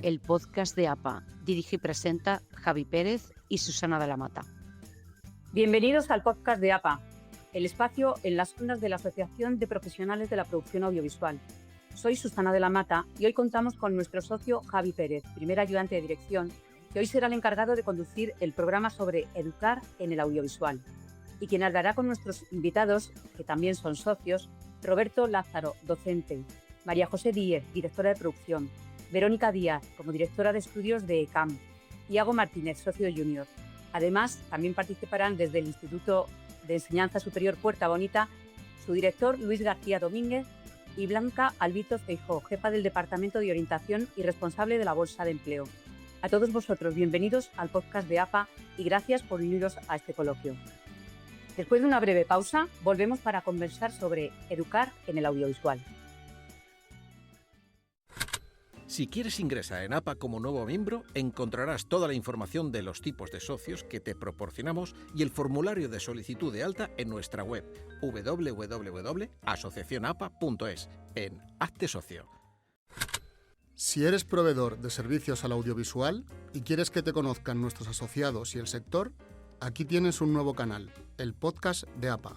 el podcast de APA. Dirige y presenta Javi Pérez y Susana de la Mata. Bienvenidos al podcast de APA, el espacio en las ondas de la Asociación de Profesionales de la Producción Audiovisual. Soy Susana de la Mata y hoy contamos con nuestro socio Javi Pérez, primer ayudante de dirección, que hoy será el encargado de conducir el programa sobre educar en el audiovisual. Y quien hablará con nuestros invitados, que también son socios, Roberto Lázaro, docente, María José Díez, directora de producción, Verónica Díaz, como directora de estudios de ECAM, y Iago Martínez, socio junior. Además, también participarán desde el Instituto de Enseñanza Superior Puerta Bonita su director Luis García Domínguez y Blanca Albito Feijóo, jefa del Departamento de Orientación y responsable de la Bolsa de Empleo. A todos vosotros, bienvenidos al podcast de APA y gracias por uniros a este coloquio. Después de una breve pausa, volvemos para conversar sobre educar en el audiovisual. Si quieres ingresar en APA como nuevo miembro, encontrarás toda la información de los tipos de socios que te proporcionamos y el formulario de solicitud de alta en nuestra web www.asociacionapa.es en Hazte Socio. Si eres proveedor de servicios al audiovisual y quieres que te conozcan nuestros asociados y el sector, aquí tienes un nuevo canal, el podcast de APA.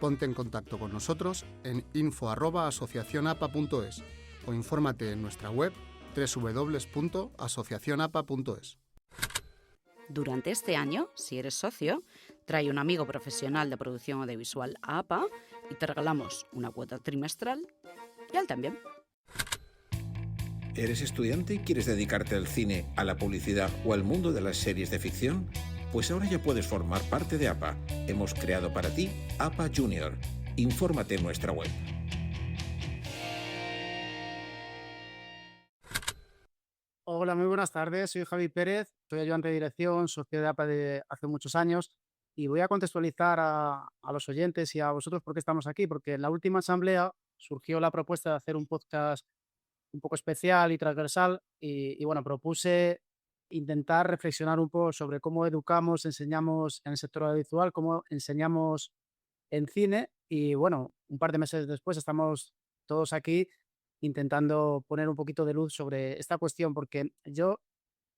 Ponte en contacto con nosotros en info@asociacionapa.es o infórmate en nuestra web www.asociacionapa.es. Durante este año, si eres socio, trae un amigo profesional de producción audiovisual a APA y te regalamos una cuota trimestral y a él también. ¿Eres estudiante y quieres dedicarte al cine, a la publicidad o al mundo de las series de ficción? Pues ahora ya puedes formar parte de APA. Hemos creado para ti APA Junior. Infórmate en nuestra web. Hola, muy buenas tardes. Soy Javi Pérez, soy ayudante de dirección, socio de APA de hace muchos años y voy a contextualizar a los oyentes y a vosotros por qué estamos aquí, porque en la última asamblea surgió la propuesta de hacer un podcast un poco especial y transversal y bueno, propuse intentar reflexionar un poco sobre cómo educamos, enseñamos en el sector audiovisual, cómo enseñamos en cine y bueno, un par de meses después estamos todos aquí intentando poner un poquito de luz sobre esta cuestión, porque yo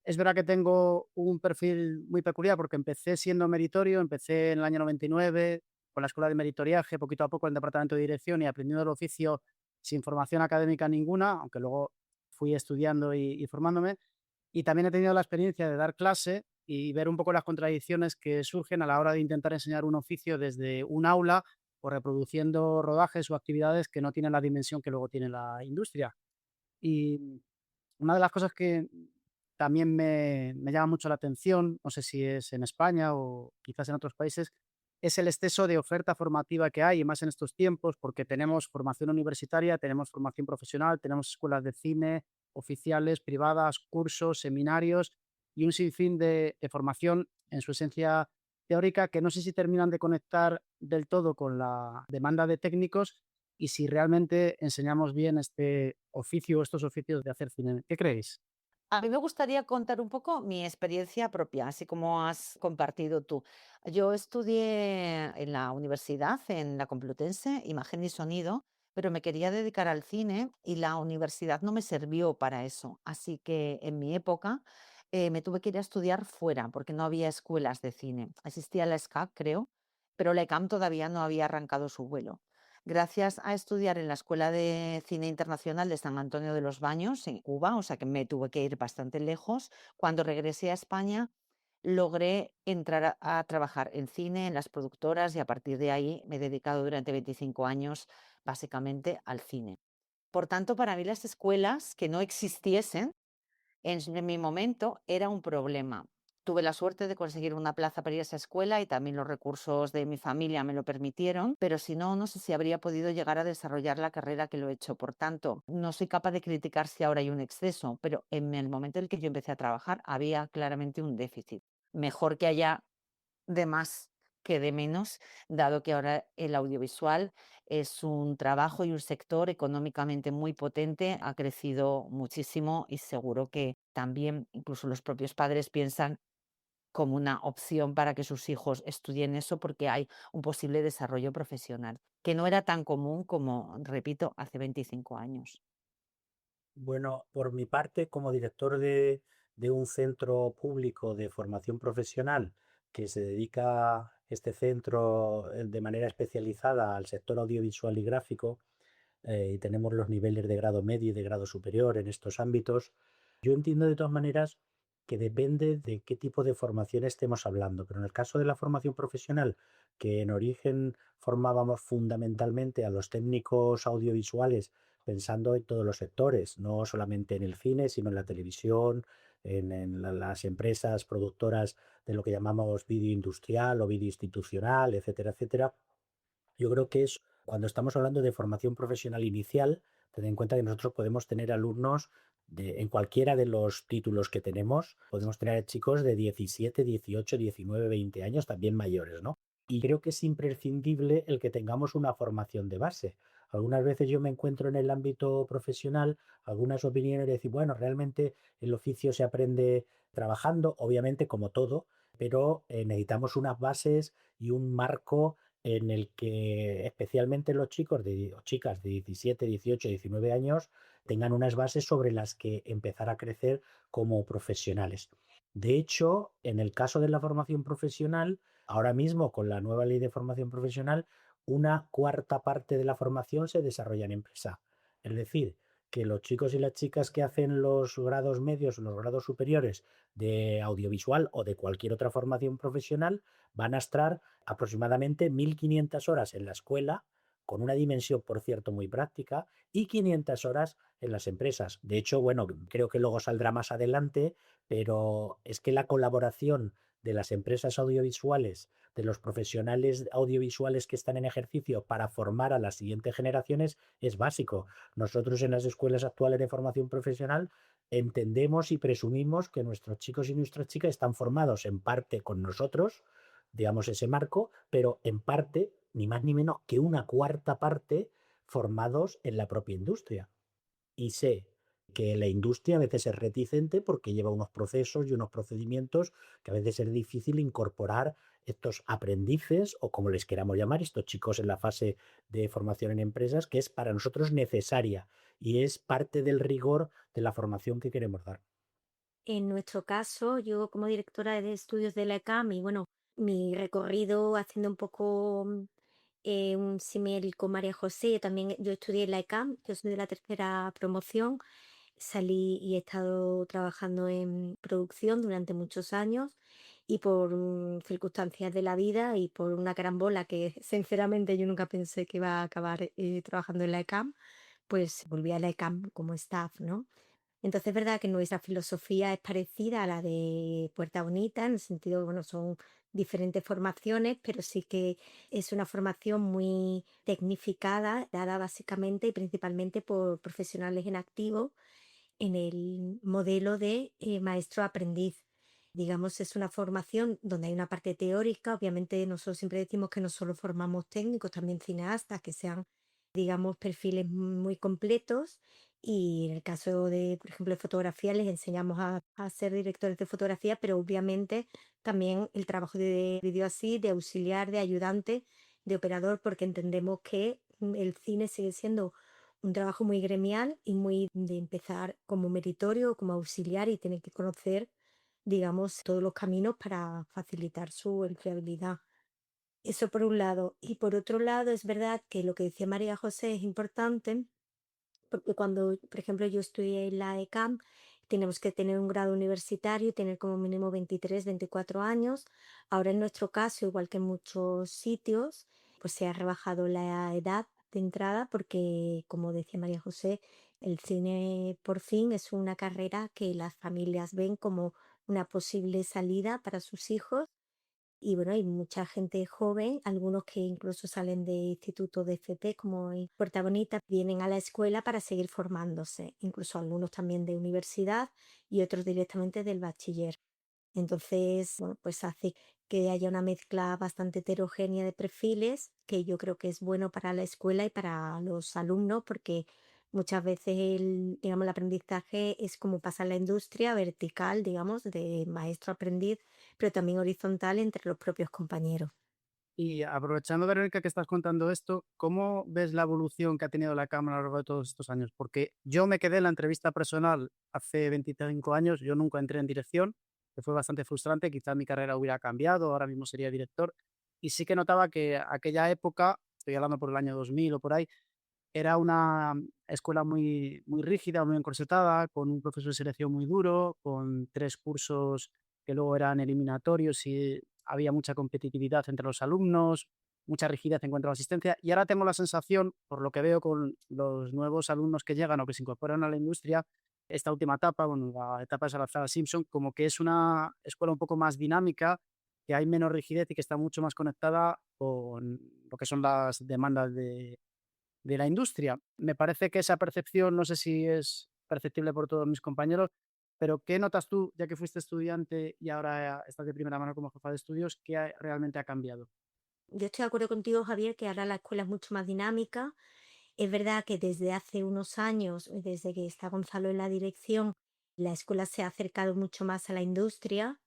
es verdad que tengo un perfil muy peculiar porque empecé siendo meritorio, empecé en el año 99 con la escuela de meritoriaje, poquito a poco en el departamento de dirección y aprendiendo el oficio sin formación académica ninguna, aunque luego fui estudiando y formándome. Y también he tenido la experiencia de dar clase y ver un poco las contradicciones que surgen a la hora de intentar enseñar un oficio desde un aula o reproduciendo rodajes o actividades que no tienen la dimensión que luego tiene la industria. Y una de las cosas que también me llama mucho la atención, no sé si es en España o quizás en otros países, es el exceso de oferta formativa que hay, y más en estos tiempos, porque tenemos formación universitaria, tenemos formación profesional, tenemos escuelas de cine oficiales, privadas, cursos, seminarios y un sinfín de formación en su esencia teórica que no sé si terminan de conectar del todo con la demanda de técnicos y si realmente enseñamos bien este oficio o estos oficios de hacer cine. ¿Qué creéis? A mí me gustaría contar un poco mi experiencia propia, así como has compartido tú. Yo estudié en la universidad, en la Complutense, imagen y sonido, pero me quería dedicar al cine y la universidad no me sirvió para eso. Así que en mi época me tuve que ir a estudiar fuera porque no había escuelas de cine. Existía la SCAC, creo, pero la ECAM todavía no había arrancado su vuelo. Gracias a estudiar en la Escuela de Cine Internacional de San Antonio de los Baños, en Cuba, o sea que me tuve que ir bastante lejos, cuando regresé a España logré entrar a trabajar en cine, en las productoras y a partir de ahí me he dedicado durante 25 años básicamente al cine. Por tanto, para mí las escuelas que no existiesen en mi momento era un problema. Tuve la suerte de conseguir una plaza para ir a esa escuela y también los recursos de mi familia me lo permitieron, pero si no, no sé si habría podido llegar a desarrollar la carrera que lo he hecho. Por tanto, no soy capaz de criticar si ahora hay un exceso, pero en el momento en el que yo empecé a trabajar había claramente un déficit. Mejor que haya de más que de menos, dado que ahora el audiovisual es un trabajo y un sector económicamente muy potente, ha crecido muchísimo y seguro que también incluso los propios padres piensan como una opción para que sus hijos estudien eso porque hay un posible desarrollo profesional, que no era tan común como, repito, hace 25 años. Bueno, por mi parte, como director de un centro público de formación profesional que se dedica este centro de manera especializada al sector audiovisual y gráfico, y tenemos los niveles de grado medio y de grado superior en estos ámbitos. Yo entiendo de todas maneras que depende de qué tipo de formación estemos hablando, pero en el caso de la formación profesional, que en origen formábamos fundamentalmente a los técnicos audiovisuales pensando en todos los sectores, no solamente en el cine, sino en la televisión, en las empresas productoras de lo que llamamos vídeo industrial o vídeo institucional, etcétera, etcétera. Yo creo que es cuando estamos hablando de formación profesional inicial, ten en cuenta que nosotros podemos tener alumnos en cualquiera de los títulos que tenemos, podemos tener chicos de 17, 18, 19, 20 años, también mayores, ¿no? Y creo que es imprescindible el que tengamos una formación de base. Algunas veces yo me encuentro en el ámbito profesional algunas opiniones de decir, bueno, realmente el oficio se aprende trabajando, obviamente como todo, pero necesitamos unas bases y un marco en el que especialmente los chicos o chicas de 17, 18, 19 años tengan unas bases sobre las que empezar a crecer como profesionales. De hecho, en el caso de la formación profesional, ahora mismo con la nueva ley de formación profesional, una cuarta parte de la formación se desarrolla en empresa. Es decir, que los chicos y las chicas que hacen los grados medios o los grados superiores de audiovisual o de cualquier otra formación profesional van a estar aproximadamente 1.500 horas en la escuela, con una dimensión, por cierto, muy práctica, y 500 horas en las empresas. De hecho, bueno, creo que luego saldrá más adelante, pero es que la colaboración de las empresas audiovisuales, de los profesionales audiovisuales que están en ejercicio para formar a las siguientes generaciones es básico. Nosotros en las escuelas actuales de formación profesional entendemos y presumimos que nuestros chicos y nuestras chicas están formados en parte con nosotros, digamos, ese marco, pero en parte, ni más ni menos que una cuarta parte formados en la propia industria. Y sé que la industria a veces es reticente porque lleva unos procesos y unos procedimientos que a veces es difícil incorporar estos aprendices o como les queramos llamar, estos chicos en la fase de formación en empresas, que es para nosotros necesaria y es parte del rigor de la formación que queremos dar. En nuestro caso, yo como directora de estudios de la ECAM y bueno, mi recorrido haciendo un poco un símil con María José, también yo estudié en la ECAM, yo soy de la tercera promoción, salí y he estado trabajando en producción durante muchos años y por circunstancias de la vida y por una carambola que sinceramente yo nunca pensé que iba a acabar trabajando en la ECAM, pues volví a la ECAM como staff, ¿no? Entonces es verdad que nuestra filosofía es parecida a la de Puerta Bonita, en el sentido, bueno, son diferentes formaciones, pero sí que es una formación muy tecnificada, dada básicamente y principalmente por profesionales en activo en el modelo de maestro-aprendiz. Digamos, es una formación donde hay una parte teórica. Obviamente, nosotros siempre decimos que no solo formamos técnicos, también cineastas, que sean, digamos, perfiles muy completos. Y en el caso de, por ejemplo, de fotografía, les enseñamos a ser directores de fotografía, pero obviamente también el trabajo de vídeo así, de auxiliar, de ayudante, de operador, porque entendemos que el cine sigue siendo un trabajo muy gremial y muy de empezar como meritorio, como auxiliar y tener que conocer, digamos, todos los caminos para facilitar su empleabilidad. Eso por un lado. Y por otro lado, es verdad que lo que decía María José es importante, porque cuando, por ejemplo, yo estudié en la ECAM, tenemos que tener un grado universitario y tener como mínimo 23, 24 años. Ahora en nuestro caso, igual que en muchos sitios, pues se ha rebajado la edad de entrada porque, como decía María José, el cine por fin es una carrera que las familias ven como una posible salida para sus hijos y bueno, hay mucha gente joven, algunos que incluso salen de institutos de FP como en Puerta Bonita, vienen a la escuela para seguir formándose, incluso algunos también de universidad y otros directamente del bachiller. Entonces, bueno, pues hace que haya una mezcla bastante heterogénea de perfiles, que yo creo que es bueno para la escuela y para los alumnos, porque muchas veces digamos, el aprendizaje es como pasa en la industria, vertical, digamos, de maestro a aprendiz, pero también horizontal entre los propios compañeros. Y aprovechando, Verónica, que estás contando esto, ¿cómo ves la evolución que ha tenido la Cámara a lo largo de todos estos años? Porque yo me quedé en la entrevista personal hace 25 años, yo nunca entré en dirección, que fue bastante frustrante, quizá mi carrera hubiera cambiado, ahora mismo sería director, y sí que notaba que aquella época, estoy hablando por el año 2000 o por ahí, era una escuela muy rígida, muy encorsetada, con un proceso de selección muy duro, con 3 cursos que luego eran eliminatorios y había mucha competitividad entre los alumnos, mucha rigidez en cuanto a la asistencia. Y ahora tengo la sensación, por lo que veo con los nuevos alumnos que llegan o que se incorporan a la industria, esta última etapa, bueno, la etapa de Salazar Simpson, como que es una escuela un poco más dinámica, que hay menos rigidez y que está mucho más conectada con lo que son las demandas de la industria. Me parece que esa percepción, no sé si es perceptible por todos mis compañeros, pero ¿qué notas tú, ya que fuiste estudiante y ahora estás de primera mano como jefa de estudios, realmente ha cambiado? Yo estoy de acuerdo contigo, Javier, que ahora la escuela es mucho más dinámica. Es verdad que desde hace unos años, desde que está Gonzalo en la dirección, la escuela se ha acercado mucho más a la industria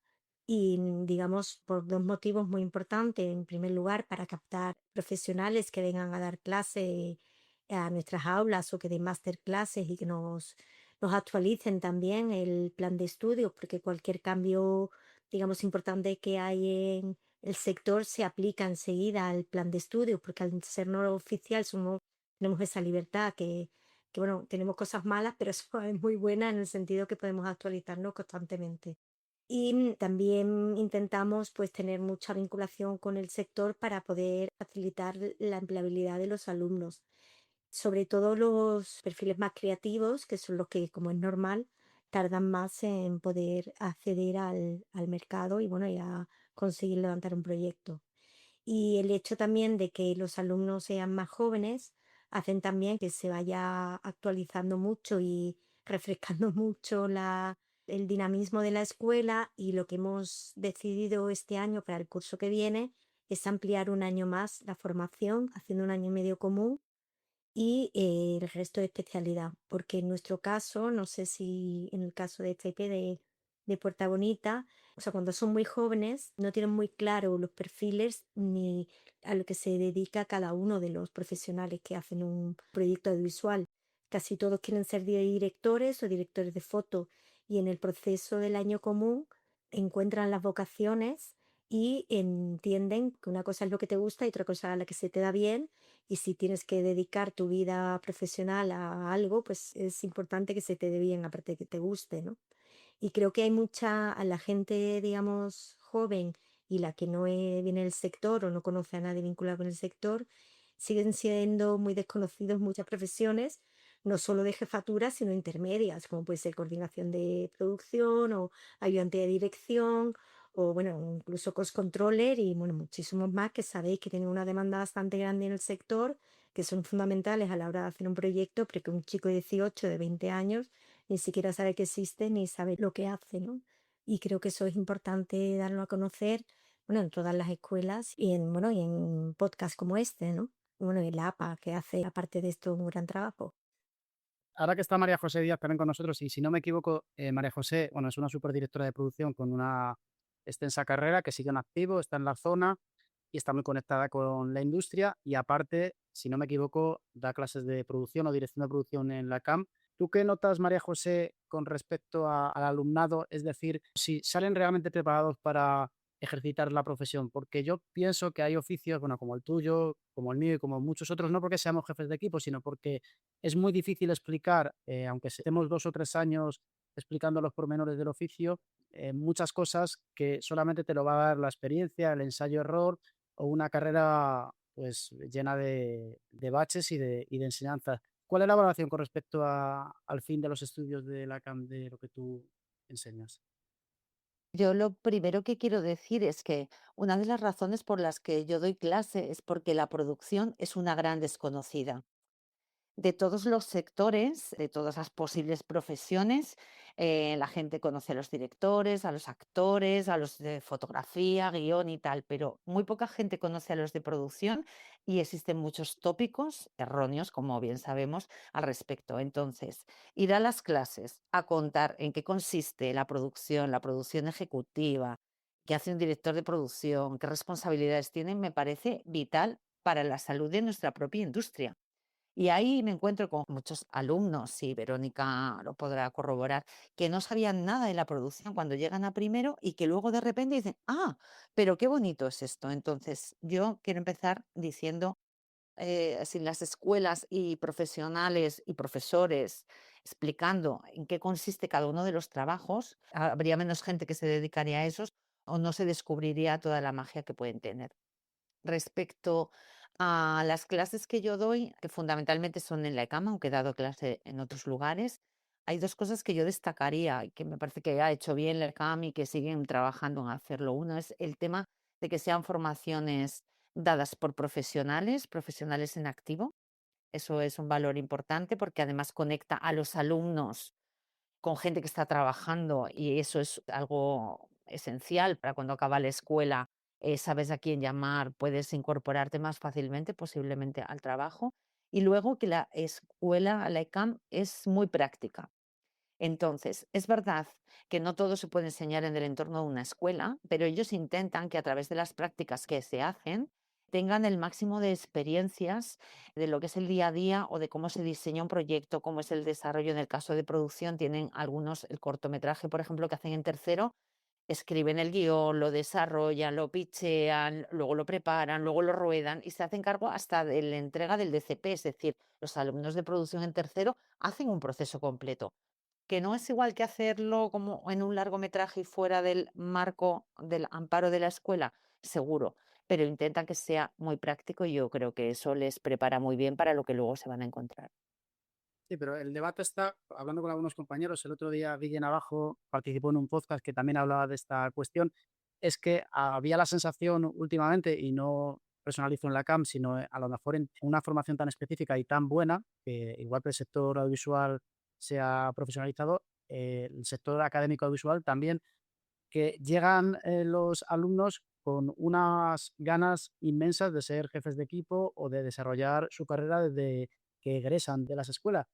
y, digamos, por dos motivos muy importantes. En primer lugar, para captar profesionales que vengan a dar clase a nuestras aulas o que den masterclasses y que nos actualicen también el plan de estudios, porque cualquier cambio, digamos, importante que hay en el sector se aplica enseguida al plan de estudios, porque al ser no oficial tenemos esa libertad que, bueno, tenemos cosas malas, pero eso es muy buena en el sentido que podemos actualizarnos constantemente. Y también intentamos pues tener mucha vinculación con el sector para poder facilitar la empleabilidad de los alumnos, sobre todo los perfiles más creativos, que son los que, como es normal, tardan más en poder acceder al mercado y bueno, y a conseguir levantar un proyecto. Y el hecho también de que los alumnos sean más jóvenes hacen también que se vaya actualizando mucho y refrescando mucho el dinamismo de la escuela, y lo que hemos decidido este año para el curso que viene es ampliar un año más la formación, haciendo un año y medio común y el resto de especialidad, porque en nuestro caso, no sé si en el caso de TP de Puerta Bonita, o sea, cuando son muy jóvenes, no tienen muy claro los perfiles ni a lo que se dedica cada uno de los profesionales que hacen un proyecto audiovisual. Casi todos quieren ser directores o directores de foto, y en el proceso del año común encuentran las vocaciones y entienden que una cosa es lo que te gusta y otra cosa es la que se te da bien, y si tienes que dedicar tu vida profesional a algo, pues es importante que se te dé bien, aparte de que te guste, ¿no? Y creo que hay mucha, a la gente, digamos, joven y la que no viene del sector o no conoce a nadie vinculado con el sector, siguen siendo muy desconocidos muchas profesiones, no solo de jefatura, sino intermedias, como puede ser coordinación de producción o ayudante de dirección o, bueno, incluso cost controller y, bueno, muchísimos más que sabéis que tienen una demanda bastante grande en el sector, que son fundamentales a la hora de hacer un proyecto, pero que un chico de 18, de 20 años ni siquiera sabe que existe ni sabe lo que hace, ¿no? Y creo que eso es importante darlo a conocer, bueno, en todas las escuelas y bueno, y en podcasts como este, ¿no? Bueno, y la APA, que hace, aparte de esto, un gran trabajo. Ahora que está María José Díaz también con nosotros, y si no me equivoco, María José, bueno, es una superdirectora de producción con una extensa carrera que sigue en activo, está en la zona y está muy conectada con la industria y aparte, si no me equivoco, da clases de producción o dirección de producción en la CAM. ¿Tú qué notas, María José, con respecto al alumnado? Es decir, si salen realmente preparados para ejercitar la profesión, porque yo pienso que hay oficios, bueno, como el tuyo, como el mío y como muchos otros, no porque seamos jefes de equipo, sino porque es muy difícil explicar, aunque estemos 2 o 3 años explicando los pormenores del oficio, muchas cosas que solamente te lo va a dar la experiencia, el ensayo-error o una carrera pues llena de baches y de enseñanzas. ¿Cuál es la valoración con respecto al fin de los estudios de la CAM de lo que tú enseñas? Yo lo primero que quiero decir es que una de las razones por las que yo doy clase es porque la producción es una gran desconocida. De todos los sectores, de todas las posibles profesiones, la gente conoce a los directores, a los actores, a los de fotografía, guión y tal, pero muy poca gente conoce a los de producción y existen muchos tópicos erróneos, como bien sabemos, al respecto. Entonces, ir a las clases a contar en qué consiste la producción ejecutiva, qué hace un director de producción, qué responsabilidades tiene, me parece vital para la salud de nuestra propia industria. Y ahí me encuentro con muchos alumnos, y Verónica lo podrá corroborar, que no sabían nada de la producción cuando llegan a primero y que luego de repente dicen, ah, pero qué bonito es esto. Entonces, yo quiero empezar diciendo, si las escuelas y profesionales y profesores explicando en qué consiste cada uno de los trabajos, habría menos gente que se dedicaría a esos o no se descubriría toda la magia que pueden tener. Respecto a las clases que yo doy, que fundamentalmente son en la ECAM, aunque he dado clase en otros lugares, hay dos cosas que yo destacaría y que me parece que ha hecho bien la ECAM y que siguen trabajando en hacerlo. Uno es el tema de que sean formaciones dadas por profesionales, profesionales en activo. Eso es un valor importante porque además conecta a los alumnos con gente que está trabajando y eso es algo esencial para cuando acaba la escuela, sabes a quién llamar, puedes incorporarte más fácilmente posiblemente al trabajo. Y luego que la escuela, la ECAM, es muy práctica. Entonces, es verdad que no todo se puede enseñar en el entorno de una escuela, pero ellos intentan que a través de las prácticas que se hacen tengan el máximo de experiencias de lo que es el día a día o de cómo se diseña un proyecto, cómo es el desarrollo. En el caso de producción, tienen algunos, el cortometraje, por ejemplo, que hacen en tercero, escriben el guión, lo desarrollan, lo pitchean, luego lo preparan, luego lo ruedan y se hacen cargo hasta de la entrega del DCP, es decir, los alumnos de producción en tercero hacen un proceso completo que no es igual que hacerlo como en un largometraje y fuera del marco del amparo de la escuela, seguro, pero intentan que sea muy práctico y yo creo que eso les prepara muy bien para lo que luego se van a encontrar. Sí, pero el debate está, hablando con algunos compañeros, el otro día Guille Navajo participó en un podcast que también hablaba de esta cuestión, es que había la sensación últimamente, y no personalizo en la CAM, sino a lo mejor en una formación tan específica y tan buena, que igual que el sector audiovisual se ha profesionalizado, el sector académico audiovisual también, que llegan los alumnos con unas ganas inmensas de ser jefes de equipo o de desarrollar su carrera desde que egresan de las escuelas.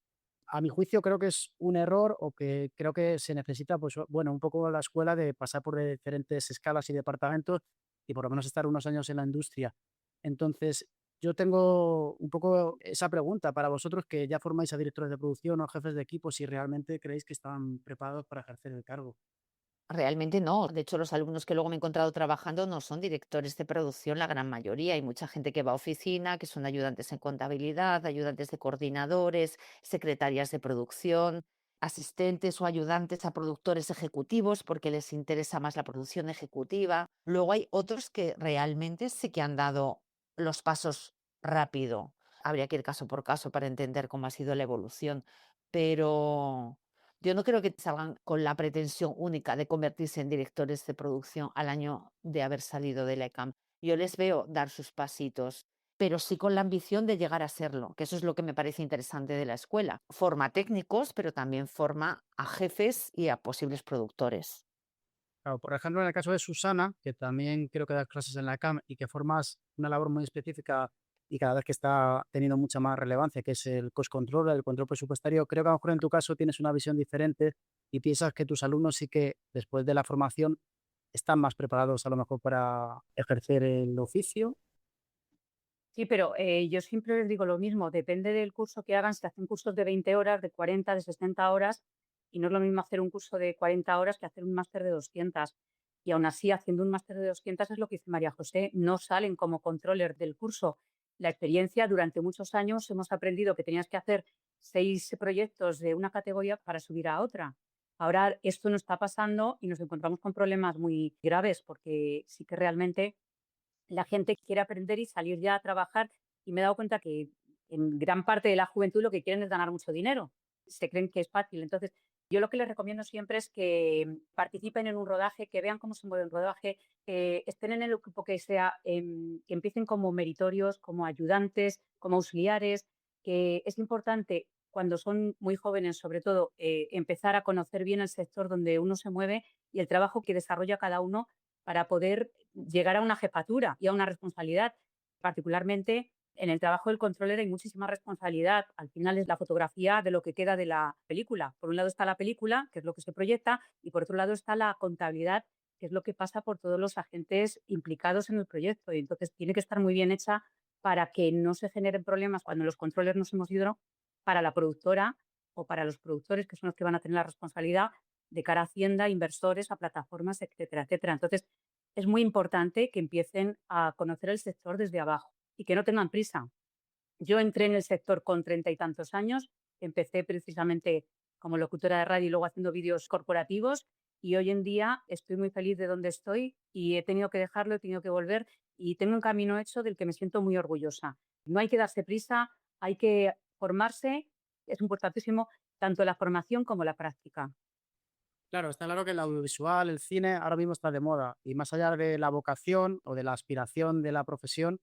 A mi juicio creo que es un error o que creo que se necesita, pues bueno, un poco la escuela de pasar por diferentes escalas y departamentos y por lo menos estar unos años en la industria. Entonces, yo tengo un poco esa pregunta para vosotros que ya formáis a directores de producción o jefes de equipo, si realmente creéis que están preparados para ejercer el cargo. Realmente no. De hecho, los alumnos que luego me he encontrado trabajando no son directores de producción, la gran mayoría. Hay mucha gente que va a oficina, que son ayudantes en contabilidad, ayudantes de coordinadores, secretarias de producción, asistentes o ayudantes a productores ejecutivos porque les interesa más la producción ejecutiva. Luego hay otros que realmente sí que han dado los pasos rápido. Habría que ir caso por caso para entender cómo ha sido la evolución, pero yo no creo que salgan con la pretensión única de convertirse en directores de producción al año de haber salido de la ECAM. Yo les veo dar sus pasitos, pero sí con la ambición de llegar a serlo, que eso es lo que me parece interesante de la escuela. Forma técnicos, pero también forma a jefes y a posibles productores. Claro, por ejemplo, en el caso de Susana, que también creo que das clases en la CAM y que formas una labor muy específica y cada vez que está teniendo mucha más relevancia, que es el cost control, el control presupuestario, creo que a lo mejor en tu caso tienes una visión diferente y piensas que tus alumnos sí que después de la formación están más preparados a lo mejor para ejercer el oficio. Sí, pero yo siempre les digo lo mismo, depende del curso que hagan, si hacen cursos de 20 horas, de 40, de 60 horas, y no es lo mismo hacer un curso de 40 horas que hacer un máster de 200. Y aún así, haciendo un máster de 200 es lo que dice María José, no salen como controller del curso. La experiencia, durante muchos años hemos aprendido que tenías que hacer 6 proyectos de una categoría para subir a otra. Ahora esto no está pasando y nos encontramos con problemas muy graves porque sí que realmente la gente quiere aprender y salir ya a trabajar y me he dado cuenta que en gran parte de la juventud lo que quieren es ganar mucho dinero. Se creen que es fácil. Entonces, yo lo que les recomiendo siempre es que participen en un rodaje, que vean cómo se mueve un rodaje, que estén en el equipo que sea, que empiecen como meritorios, como ayudantes, como auxiliares, que es importante cuando son muy jóvenes, sobre todo, empezar a conocer bien el sector donde uno se mueve y el trabajo que desarrolla cada uno para poder llegar a una jefatura y a una responsabilidad. Particularmente en el trabajo del controller hay muchísima responsabilidad. Al final es la fotografía de lo que queda de la película. Por un lado está la película, que es lo que se proyecta, y por otro lado está la contabilidad, que es lo que pasa por todos los agentes implicados en el proyecto. Y entonces tiene que estar muy bien hecha para que no se generen problemas cuando los controles nos hemos ido para la productora o para los productores, que son los que van a tener la responsabilidad de cara a Hacienda, inversores, a plataformas, etcétera, etcétera. Entonces, es muy importante que empiecen a conocer el sector desde abajo y que no tengan prisa. Yo entré en el sector con 30 y tantos años, empecé precisamente como locutora de radio y luego haciendo vídeos corporativos, y hoy en día estoy muy feliz de donde estoy y he tenido que dejarlo, he tenido que volver y tengo un camino hecho del que me siento muy orgullosa. No hay que darse prisa, hay que formarse, es importantísimo tanto la formación como la práctica. Claro, está claro que el audiovisual, el cine, ahora mismo está de moda y más allá de la vocación o de la aspiración de la profesión,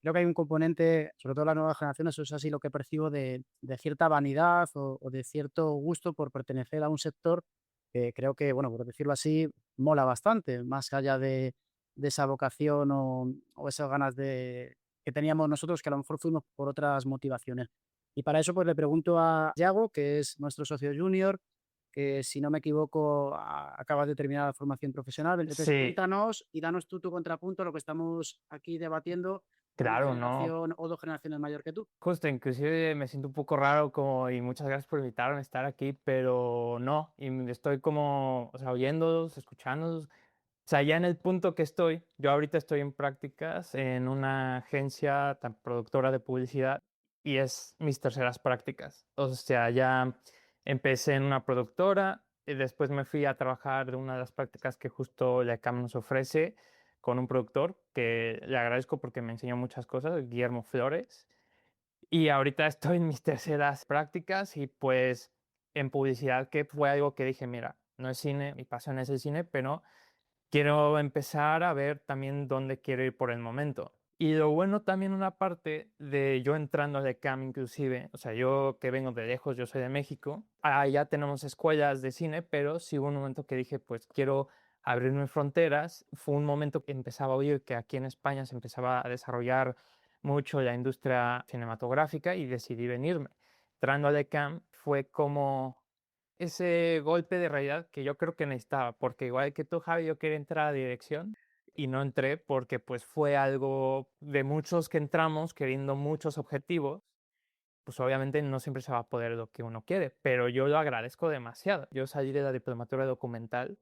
creo que hay un componente, sobre todo en las nuevas generaciones, eso es así lo que percibo, de cierta vanidad o de cierto gusto por pertenecer a un sector que creo que, bueno, por decirlo así, mola bastante, más allá de esa vocación o esas ganas que teníamos nosotros, que a lo mejor fuimos por otras motivaciones. Y para eso, pues le pregunto a Yago, que es nuestro socio junior, que si no me equivoco, acabas de terminar la formación profesional. Entonces, Sí, cuéntanos y danos tú tu contrapunto a lo que estamos aquí debatiendo con una claro, ¿no? generación o 2 generaciones mayor que tú. Justo, inclusive me siento un poco raro como, y muchas gracias por invitarme a estar aquí, pero no, y estoy como, o sea, oyéndolos, escuchándolos. O sea, ya en el punto que estoy, yo ahorita estoy en prácticas en una agencia tan productora de publicidad y es mis terceras prácticas. O sea, ya empecé en una productora y después me fui a trabajar de una de las prácticas que justo la ECAM nos ofrece con un productor que le agradezco porque me enseñó muchas cosas, Guillermo Flores. Y ahorita estoy en mis terceras prácticas y pues en publicidad, que fue algo que dije, mira, no es cine, mi pasión es el cine, pero quiero empezar a ver también dónde quiero ir por el momento. Y lo bueno también una parte de yo entrando al ECAM inclusive, o sea, yo que vengo de lejos, yo soy de México, allá tenemos escuelas de cine, pero sí hubo un momento que dije, pues quiero abrirme fronteras. Fue un momento que empezaba a oír que aquí en España se empezaba a desarrollar mucho la industria cinematográfica y decidí venirme. Entrando al ECAM fue como ese golpe de realidad que yo creo que necesitaba, porque igual que tú, Javi, yo quería entrar a dirección y no entré porque pues fue algo de muchos que entramos queriendo muchos objetivos, pues obviamente no siempre se va a poder lo que uno quiere, pero yo lo agradezco demasiado. Yo salí de la diplomatura documental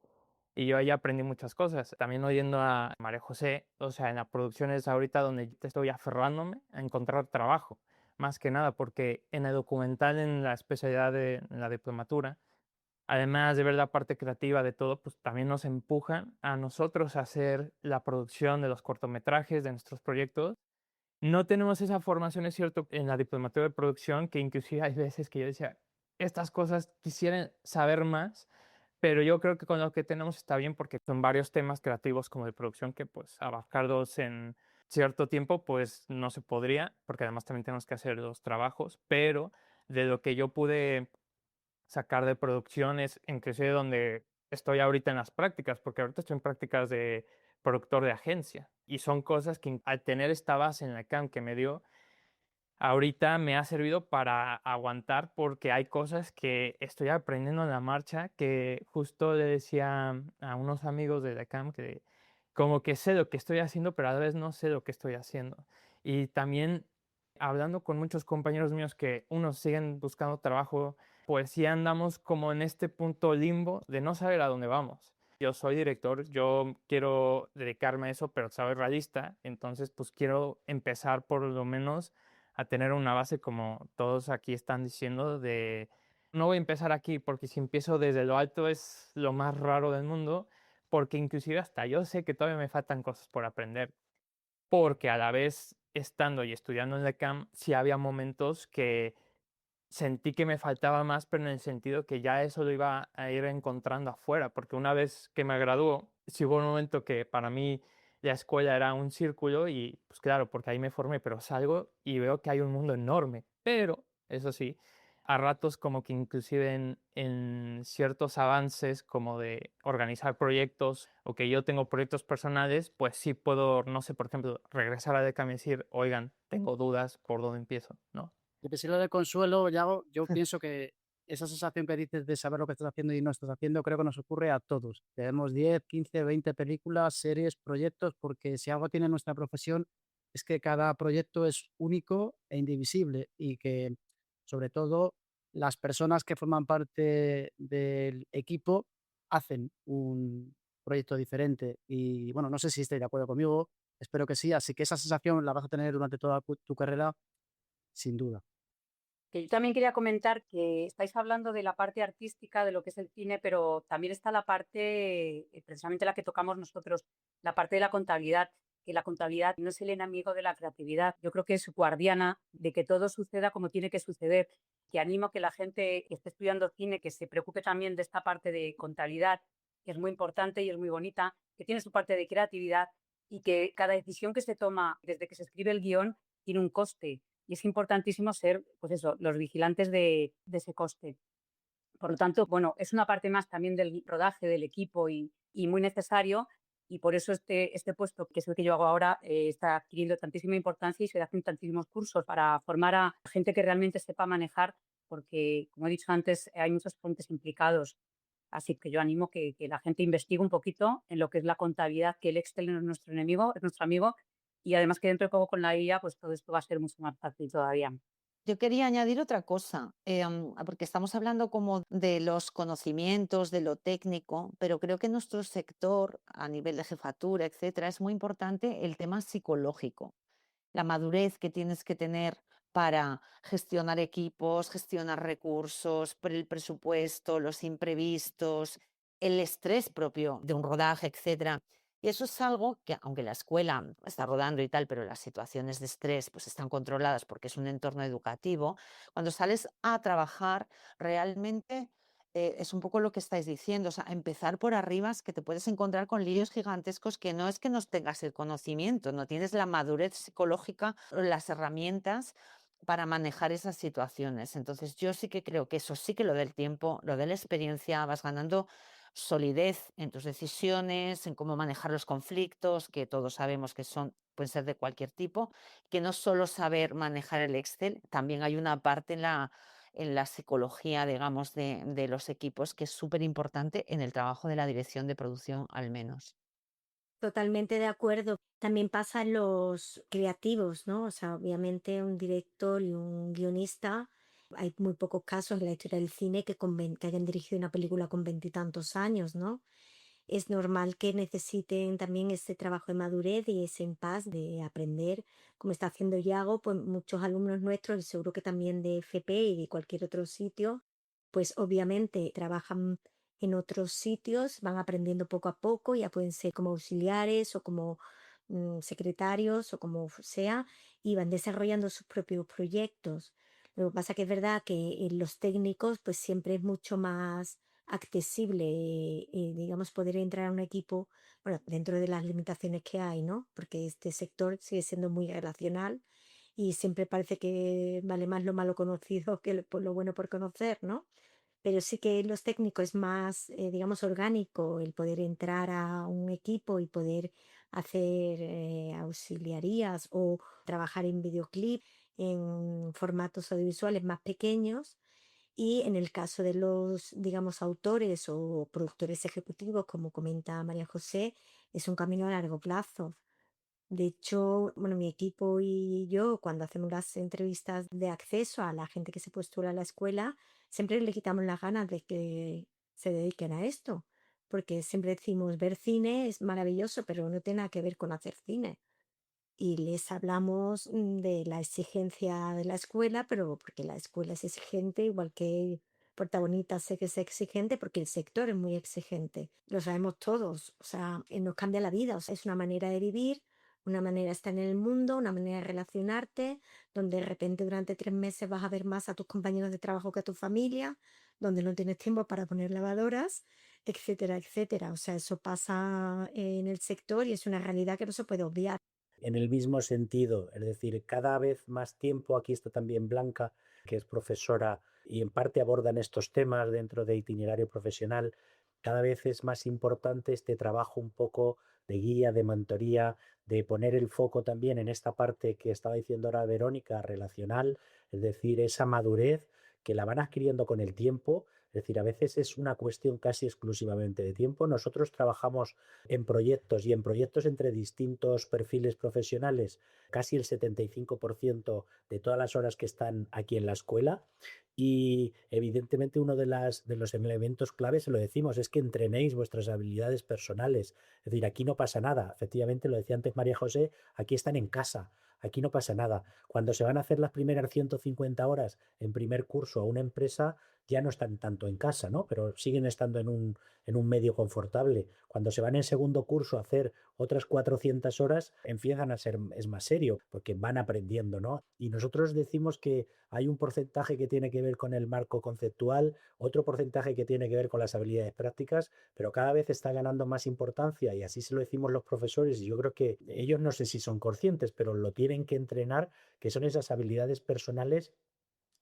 y yo ahí aprendí muchas cosas. También oyendo a María José, o sea, en la producción es ahorita donde te estoy aferrándome a encontrar trabajo, más que nada, porque en el documental, en la especialidad de en la diplomatura, además de ver la parte creativa de todo, pues también nos empujan a nosotros a hacer la producción de los cortometrajes de nuestros proyectos. No tenemos esa formación, es cierto, en la diplomatura de producción, que inclusive hay veces que yo decía, estas cosas quisieran saber más, pero yo creo que con lo que tenemos está bien porque son varios temas creativos como de producción que pues abarcarlos en cierto tiempo pues no se podría, porque además también tenemos que hacer los trabajos, pero de lo que yo pude sacar de producciones, inclusive donde estoy ahorita en las prácticas, porque ahorita estoy en prácticas de productor de agencia y son cosas que al tener esta base en la CAM que me dio, ahorita me ha servido para aguantar porque hay cosas que estoy aprendiendo en la marcha que justo le decía a unos amigos de la CAM que como que sé lo que estoy haciendo, pero a la vez no sé lo que estoy haciendo. Y también hablando con muchos compañeros míos que unos siguen buscando trabajo, pues sí andamos como en este punto limbo de no saber a dónde vamos. Yo soy director, yo quiero dedicarme a eso, pero soy realista, entonces pues quiero empezar por lo menos a tener una base como todos aquí están diciendo de no voy a empezar aquí porque si empiezo desde lo alto es lo más raro del mundo, porque inclusive hasta yo sé que todavía me faltan cosas por aprender, porque a la vez estando y estudiando en la CAM sí había momentos que sentí que me faltaba más, pero en el sentido que ya eso lo iba a ir encontrando afuera, porque una vez que me graduó, sí hubo un momento que para mí la escuela era un círculo y pues claro, porque ahí me formé, pero salgo y veo que hay un mundo enorme, pero eso sí, a ratos como que inclusive en ciertos avances como de organizar proyectos o que yo tengo proyectos personales, pues sí puedo, no sé, por ejemplo, regresar a DECAM y decir, oigan, tengo dudas, ¿por dónde empiezo? ¿No? Y te sirve de consuelo, Yago, yo pienso que esa sensación que dices de saber lo que estás haciendo y no estás haciendo, creo que nos ocurre a todos. Tenemos 10, 15, 20 películas, series, proyectos, porque si algo tiene nuestra profesión es que cada proyecto es único e indivisible y que, sobre todo, las personas que forman parte del equipo hacen un proyecto diferente. Y bueno, no sé si estáis de acuerdo conmigo, espero que sí, así que esa sensación la vas a tener durante toda tu carrera, sin duda. Que yo también quería comentar que estáis hablando de la parte artística de lo que es el cine, pero también está la parte, precisamente la que tocamos nosotros, la parte de la contabilidad, que la contabilidad no es el enemigo de la creatividad. Yo creo que es guardiana de que todo suceda como tiene que suceder. Que animo a que la gente que esté estudiando cine, que se preocupe también de esta parte de contabilidad, que es muy importante y es muy bonita, que tiene su parte de creatividad y que cada decisión que se toma desde que se escribe el guión tiene un coste y es importantísimo ser, pues eso, los vigilantes de ese coste. Por lo tanto, bueno, es una parte más también del rodaje del equipo y muy necesario y por eso este puesto, que es el que yo hago ahora, está adquiriendo tantísima importancia y se hacen tantísimos cursos para formar a gente que realmente sepa manejar, porque, como he dicho antes, hay muchos frentes implicados. Así que yo animo que la gente investigue un poquito en lo que es la contabilidad, que el Excel no es nuestro enemigo, es nuestro amigo, y además que dentro de poco con la IA, pues todo esto va a ser mucho más fácil todavía. Yo quería añadir otra cosa, porque estamos hablando como de los conocimientos, de lo técnico, pero creo que en nuestro sector, a nivel de jefatura, etcétera, es muy importante el tema psicológico, la madurez que tienes que tener para gestionar equipos, gestionar recursos, el presupuesto, los imprevistos, el estrés propio de un rodaje, etcétera. Y eso es algo que, aunque la escuela está rodando y tal, pero las situaciones de estrés pues están controladas porque es un entorno educativo, cuando sales a trabajar realmente es un poco lo que estáis diciendo, o sea, empezar por arriba es que te puedes encontrar con líos gigantescos que no es que no tengas el conocimiento, no tienes la madurez psicológica o las herramientas para manejar esas situaciones. Entonces, yo sí que creo que eso sí que lo del tiempo, lo de la experiencia, vas ganando solidez en tus decisiones, en cómo manejar los conflictos, que todos sabemos que pueden ser de cualquier tipo, que no solo saber manejar el Excel, también hay una parte en la psicología, digamos, de los equipos que es súper importante en el trabajo de la dirección de producción, al menos. Totalmente de acuerdo. También pasa en los creativos, ¿no? O sea, obviamente un director y un guionista, hay muy pocos casos en la historia del cine que hayan dirigido una película con veintitantos años, ¿no? Es normal que necesiten también ese trabajo de madurez y ese impas de aprender, como está haciendo Yago, pues muchos alumnos nuestros, y seguro que también de FP y de cualquier otro sitio, pues obviamente trabajan en otros sitios, van aprendiendo poco a poco, ya pueden ser como auxiliares o como secretarios o como sea, y van desarrollando sus propios proyectos. Lo que pasa que es verdad que en los técnicos pues siempre es mucho más accesible, digamos, poder entrar a un equipo, bueno, dentro de las limitaciones que hay, ¿no? Porque este sector sigue siendo muy relacional y siempre parece que vale más lo malo conocido que lo bueno por conocer, ¿no? Pero sí que los técnicos es más, digamos, orgánico el poder entrar a un equipo y poder hacer auxiliarías o trabajar en videoclip, en formatos audiovisuales más pequeños. Y en el caso de los, digamos, autores o productores ejecutivos, como comenta María José, es un camino a largo plazo. De hecho, bueno, mi equipo y yo, cuando hacemos las entrevistas de acceso a la gente que se postula a la escuela, siempre le quitamos las ganas de que se dediquen a esto, porque siempre decimos, ver cine es maravilloso, pero no tiene nada que ver con hacer cine. Y les hablamos de la exigencia de la escuela, pero porque la escuela es exigente, igual que Puerta Bonita sé que es exigente, porque el sector es muy exigente. Lo sabemos todos, o sea, nos cambia la vida, o sea, es una manera de vivir, una manera de estar en el mundo, una manera de relacionarte, donde de repente durante 3 meses vas a ver más a tus compañeros de trabajo que a tu familia, donde no tienes tiempo para poner lavadoras, etcétera, etcétera. O sea, eso pasa en el sector y es una realidad que no se puede obviar. En el mismo sentido, es decir, cada vez más tiempo, aquí está también Blanca, que es profesora y en parte abordan estos temas dentro de itinerario profesional, cada vez es más importante este trabajo un poco de guía, de mentoría, de poner el foco también en esta parte que estaba diciendo ahora Verónica, relacional, es decir, esa madurez que la van adquiriendo con el tiempo. Es decir, a veces es una cuestión casi exclusivamente de tiempo. Nosotros trabajamos en proyectos y en proyectos entre distintos perfiles profesionales, casi el 75% de todas las horas que están aquí en la escuela. Y evidentemente uno de los elementos clave, se lo decimos, es que entrenéis vuestras habilidades personales. Es decir, aquí no pasa nada. Efectivamente, lo decía antes María José, aquí están en casa. Aquí no pasa nada. Cuando se van a hacer las primeras 150 horas en primer curso a una empresa, ya no están tanto en casa, ¿no? Pero siguen estando en un medio confortable. Cuando se van en segundo curso a hacer otras 400 horas, empiezan a ser, es más serio, porque van aprendiendo, ¿no? Y nosotros decimos que hay un porcentaje que tiene que ver con el marco conceptual, otro porcentaje que tiene que ver con las habilidades prácticas, pero cada vez está ganando más importancia y así se lo decimos los profesores y yo creo que ellos no sé si son conscientes, pero lo tienen que entrenar, que son esas habilidades personales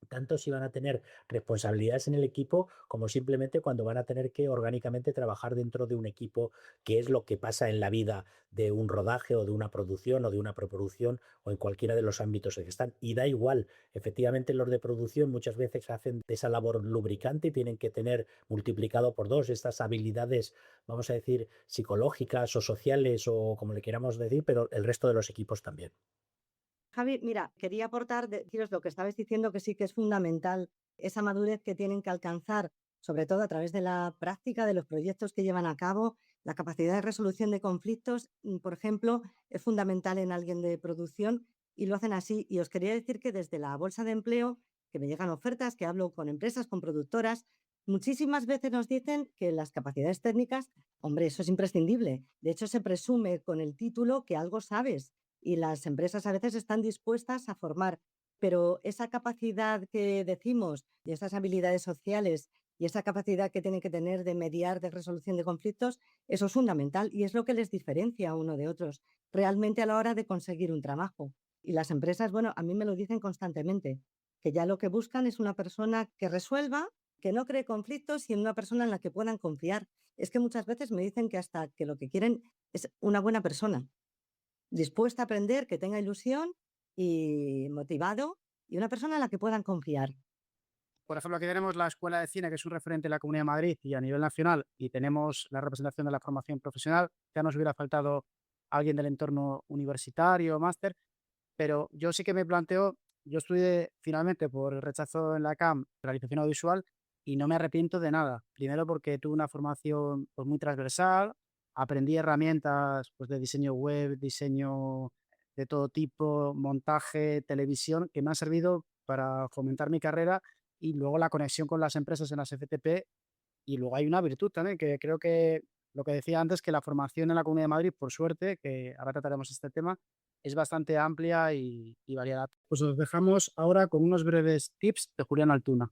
tanto si van a tener responsabilidades en el equipo como simplemente cuando van a tener que orgánicamente trabajar dentro de un equipo, que es lo que pasa en la vida de un rodaje o de una producción o de una preproducción o en cualquiera de los ámbitos en que están. Y da igual, efectivamente los de producción muchas veces hacen esa labor lubricante y tienen que tener multiplicado por 2 estas habilidades, vamos a decir, psicológicas o sociales o como le queramos decir, pero el resto de los equipos también. Javi, mira, quería aportar, deciros lo que estabais diciendo, que sí que es fundamental esa madurez que tienen que alcanzar, sobre todo a través de la práctica, de los proyectos que llevan a cabo, la capacidad de resolución de conflictos, por ejemplo, es fundamental en alguien de producción y lo hacen así. Y os quería decir que desde la bolsa de empleo, que me llegan ofertas, que hablo con empresas, con productoras, muchísimas veces nos dicen que las capacidades técnicas, hombre, eso es imprescindible. De hecho, se presume con el título que algo sabes y las empresas a veces están dispuestas a formar, pero esa capacidad que decimos y esas habilidades sociales y esa capacidad que tienen que tener de mediar, de resolución de conflictos, eso es fundamental y es lo que les diferencia a uno de otros realmente a la hora de conseguir un trabajo. Y las empresas, bueno, a mí me lo dicen constantemente, que ya lo que buscan es una persona que resuelva, que no cree conflictos y en una persona en la que puedan confiar. Es que muchas veces me dicen que hasta que lo que quieren es una buena persona dispuesta a aprender, que tenga ilusión y motivado y una persona en la que puedan confiar. Por ejemplo, aquí tenemos la Escuela de Cine, que es un referente en la Comunidad de Madrid y a nivel nacional, y tenemos la representación de la formación profesional. Ya nos hubiera faltado alguien del entorno universitario, máster, pero yo sí que me planteo, yo estudié finalmente por el rechazo en la CAM, realización audiovisual, y no me arrepiento de nada. Primero porque tuve una formación pues, muy transversal, aprendí herramientas pues, de diseño web, diseño de todo tipo, montaje, televisión, que me han servido para fomentar mi carrera y luego la conexión con las empresas en las FTP. Y luego hay una virtud también, que creo que lo que decía antes, que la formación en la Comunidad de Madrid, por suerte, que ahora trataremos este tema, es bastante amplia y variada. Pues os dejamos ahora con unos breves tips de Julián Altuna.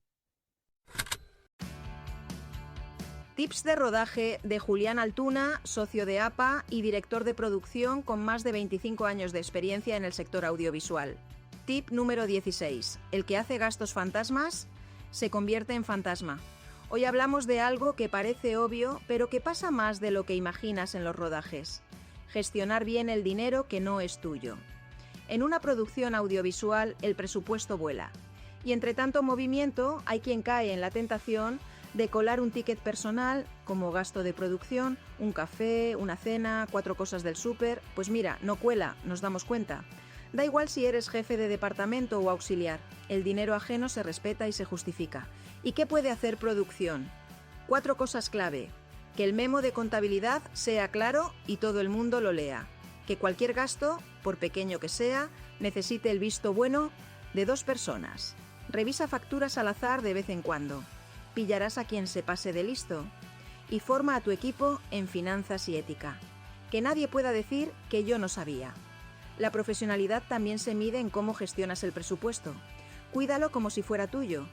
Tips de rodaje de Julián Altuna, socio de APA y director de producción con más de 25 años de experiencia en el sector audiovisual. Tip número 16. El que hace gastos fantasmas se convierte en fantasma. Hoy hablamos de algo que parece obvio, pero que pasa más de lo que imaginas en los rodajes. Gestionar bien el dinero que no es tuyo. En una producción audiovisual el presupuesto vuela. Y entre tanto movimiento hay quien cae en la tentación de colar un ticket personal como gasto de producción, un café, una cena, 4 cosas del súper. Pues mira, no cuela, nos damos cuenta. Da igual si eres jefe de departamento o auxiliar, el dinero ajeno se respeta y se justifica. ¿Y qué puede hacer producción? 4 cosas clave. Que el memo de contabilidad sea claro y todo el mundo lo lea. Que cualquier gasto, por pequeño que sea, necesite el visto bueno de 2 personas. Revisa facturas al azar de vez en cuando. Pillarás a quien se pase de listo. Y forma a tu equipo en finanzas y ética. Que nadie pueda decir que yo no sabía. La profesionalidad también se mide en cómo gestionas el presupuesto. Cuídalo como si fuera tuyo,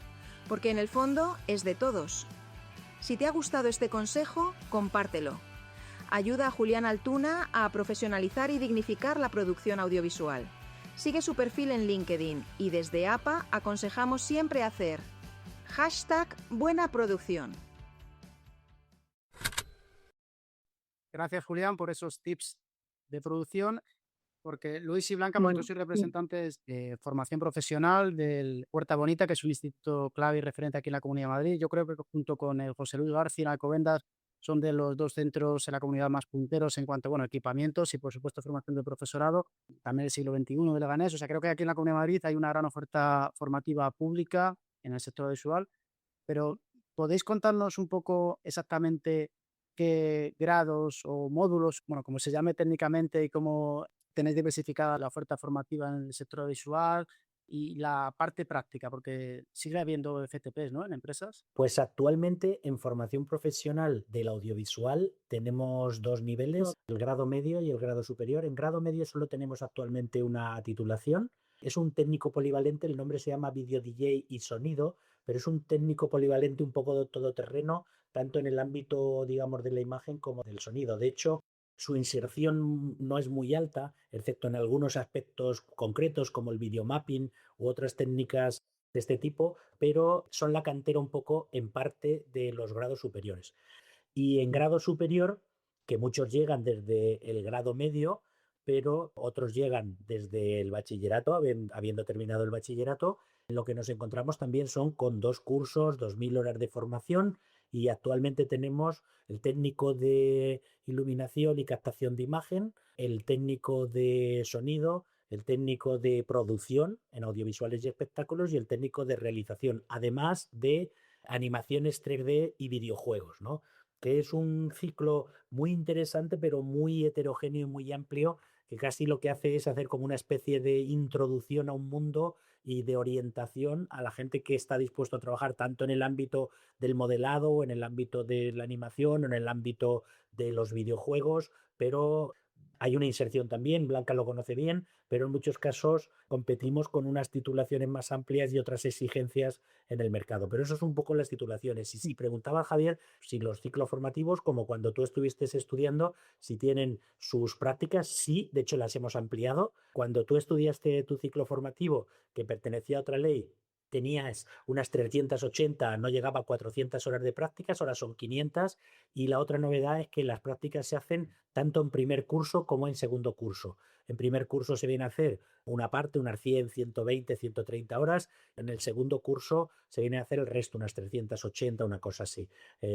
porque en el fondo es de todos. Si te ha gustado este consejo, compártelo. Ayuda a Julián Altuna a profesionalizar y dignificar la producción audiovisual. Sigue su perfil en LinkedIn y desde APA aconsejamos siempre hacer #buenaproducción. Gracias, Julián, por esos tips de producción. porque Luis y Blanca, Bueno, vosotros sois representantes de formación profesional del Puerta Bonita, que es un instituto clave y referente aquí en la Comunidad de Madrid. Yo creo que junto con el José Luis García en Alcobendas son de los dos centros en la comunidad más punteros en cuanto a bueno, equipamientos y, por supuesto, formación de profesorado, también el siglo XXI de Leganés. O sea, creo que aquí en la Comunidad de Madrid hay una gran oferta formativa pública en el sector visual, pero ¿podéis contarnos un poco exactamente qué grados o módulos, bueno, como se llame técnicamente y cómo tenéis diversificada la oferta formativa en el sector visual y la parte práctica? Porque sigue habiendo FTPs, ¿no? En empresas. Pues actualmente en formación profesional del audiovisual tenemos dos niveles, el grado medio y el grado superior. En grado medio solo tenemos actualmente una titulación. Es un técnico polivalente, el nombre se llama Video DJ y Sonido, pero es un técnico polivalente un poco todoterreno, tanto en el ámbito, digamos, de la imagen como del sonido. De hecho, su inserción no es muy alta, excepto en algunos aspectos concretos como el videomapping u otras técnicas de este tipo, pero son la cantera un poco en parte de los grados superiores. Y en grado superior, que muchos llegan desde el grado medio, pero otros llegan desde el bachillerato, habiendo terminado el bachillerato, lo que nos encontramos también son con 2 cursos, 2000 horas de formación, y actualmente tenemos el técnico de iluminación y captación de imagen, el técnico de sonido, el técnico de producción en audiovisuales y espectáculos y el técnico de realización, además de animaciones 3D y videojuegos, ¿no? Que es un ciclo muy interesante, pero muy heterogéneo y muy amplio, que casi lo que hace es hacer como una especie de introducción a un mundo y de orientación a la gente que está dispuesto a trabajar tanto en el ámbito del modelado, o en el ámbito de la animación, o en el ámbito de los videojuegos, pero hay una inserción también, Blanca lo conoce bien, pero en muchos casos competimos con unas titulaciones más amplias y otras exigencias en el mercado. Pero eso es un poco las titulaciones. Y sí, preguntaba Javier si los ciclos formativos, como cuando tú estuviste estudiando, si tienen sus prácticas. Sí, de hecho las hemos ampliado. Cuando tú estudiaste tu ciclo formativo, que pertenecía a otra ley, tenías unas 380, no llegaba a 400 horas de prácticas, ahora son 500, y la otra novedad es que las prácticas se hacen tanto en primer curso como en segundo curso. En primer curso se viene a hacer una parte, unas 100, 120, 130 horas. En el segundo curso se viene a hacer el resto, unas 380, una cosa así,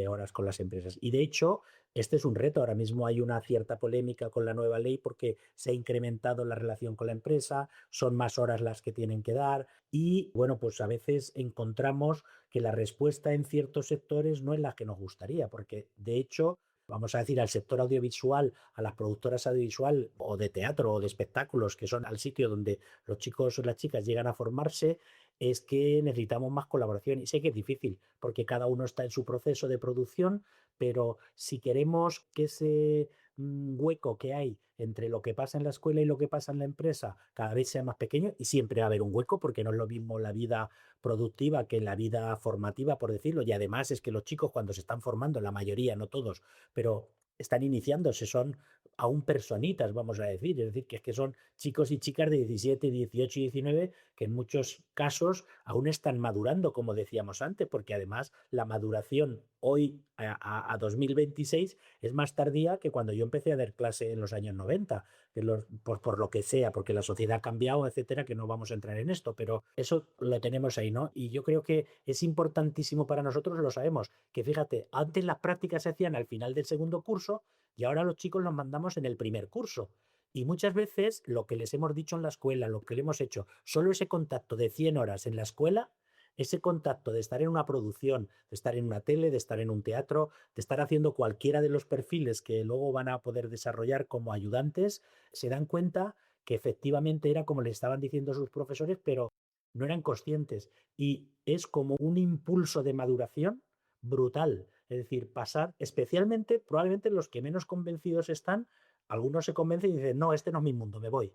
horas con las empresas. Y de hecho, este es un reto. Ahora mismo hay una cierta polémica con la nueva ley porque se ha incrementado la relación con la empresa, son más horas las que tienen que dar y, bueno, pues a veces encontramos que la respuesta en ciertos sectores no es la que nos gustaría, porque de hecho, vamos a decir, al sector audiovisual, a las productoras audiovisual o de teatro o de espectáculos, que son al sitio donde los chicos o las chicas llegan a formarse, es que necesitamos más colaboración. Y sé que es difícil, porque cada uno está en su proceso de producción, pero si queremos que ese hueco que hay entre lo que pasa en la escuela y lo que pasa en la empresa cada vez sea más pequeño, y siempre va a haber un hueco, porque no es lo mismo la vida productiva que la vida formativa, por decirlo, y además es que los chicos cuando se están formando, la mayoría, no todos, pero están iniciándose, son aún personitas, vamos a decir, es decir, que es que son chicos y chicas de 17, 18 y 19 que en muchos casos aún están madurando, como decíamos antes, porque además la maduración hoy a 2026 es más tardía que cuando yo empecé a dar clase en los años 90, por lo que sea, porque la sociedad ha cambiado, etcétera, que no vamos a entrar en esto, pero eso lo tenemos ahí, ¿no? Y yo creo que es importantísimo para nosotros, lo sabemos, que fíjate, antes las prácticas se hacían al final del segundo curso y ahora los chicos los mandamos en el primer curso. Y muchas veces lo que les hemos dicho en la escuela, lo que le hemos hecho, solo ese contacto de 100 horas en la escuela, ese contacto de estar en una producción, de estar en una tele, de estar en un teatro, de estar haciendo cualquiera de los perfiles que luego van a poder desarrollar como ayudantes, se dan cuenta que efectivamente era como le estaban diciendo sus profesores, pero no eran conscientes. Y es como un impulso de maduración brutal. Es decir, pasar, especialmente, probablemente los que menos convencidos están, algunos se convencen y dicen, no, este no es mi mundo, me voy.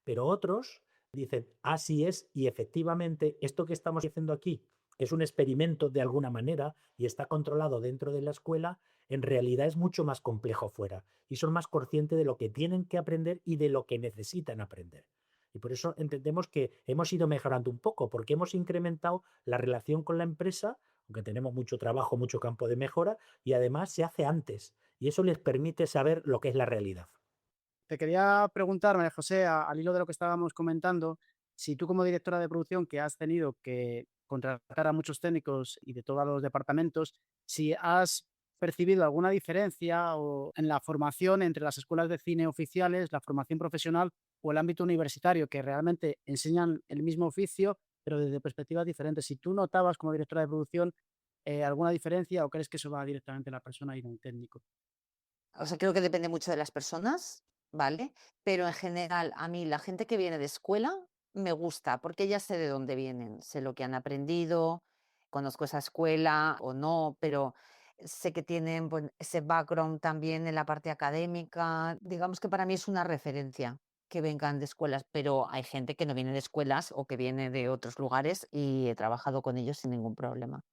Pero otros dicen, así es, y efectivamente esto que estamos haciendo aquí, que es un experimento de alguna manera y está controlado dentro de la escuela, en realidad es mucho más complejo fuera y son más conscientes de lo que tienen que aprender y de lo que necesitan aprender. Y por eso entendemos que hemos ido mejorando un poco, porque hemos incrementado la relación con la empresa, aunque tenemos mucho trabajo, mucho campo de mejora, y además se hace antes. Y eso les permite saber lo que es la realidad. Te quería preguntar, María José, al hilo de lo que estábamos comentando, si tú como directora de producción que has tenido que contratar a muchos técnicos y de todos los departamentos, si has percibido alguna diferencia o en la formación entre las escuelas de cine oficiales, la formación profesional o el ámbito universitario, que realmente enseñan el mismo oficio, pero desde perspectivas diferentes. Si tú notabas como directora de producción alguna diferencia o crees que eso va directamente a la persona y no el técnico. O sea, creo que depende mucho de las personas, ¿vale? Pero en general, a mí la gente que viene de escuela me gusta porque ya sé de dónde vienen, sé lo que han aprendido, conozco esa escuela o no, pero sé que tienen pues, ese background también en la parte académica. Digamos que para mí es una referencia que vengan de escuelas, pero hay gente que no viene de escuelas o que viene de otros lugares y he trabajado con ellos sin ningún problema.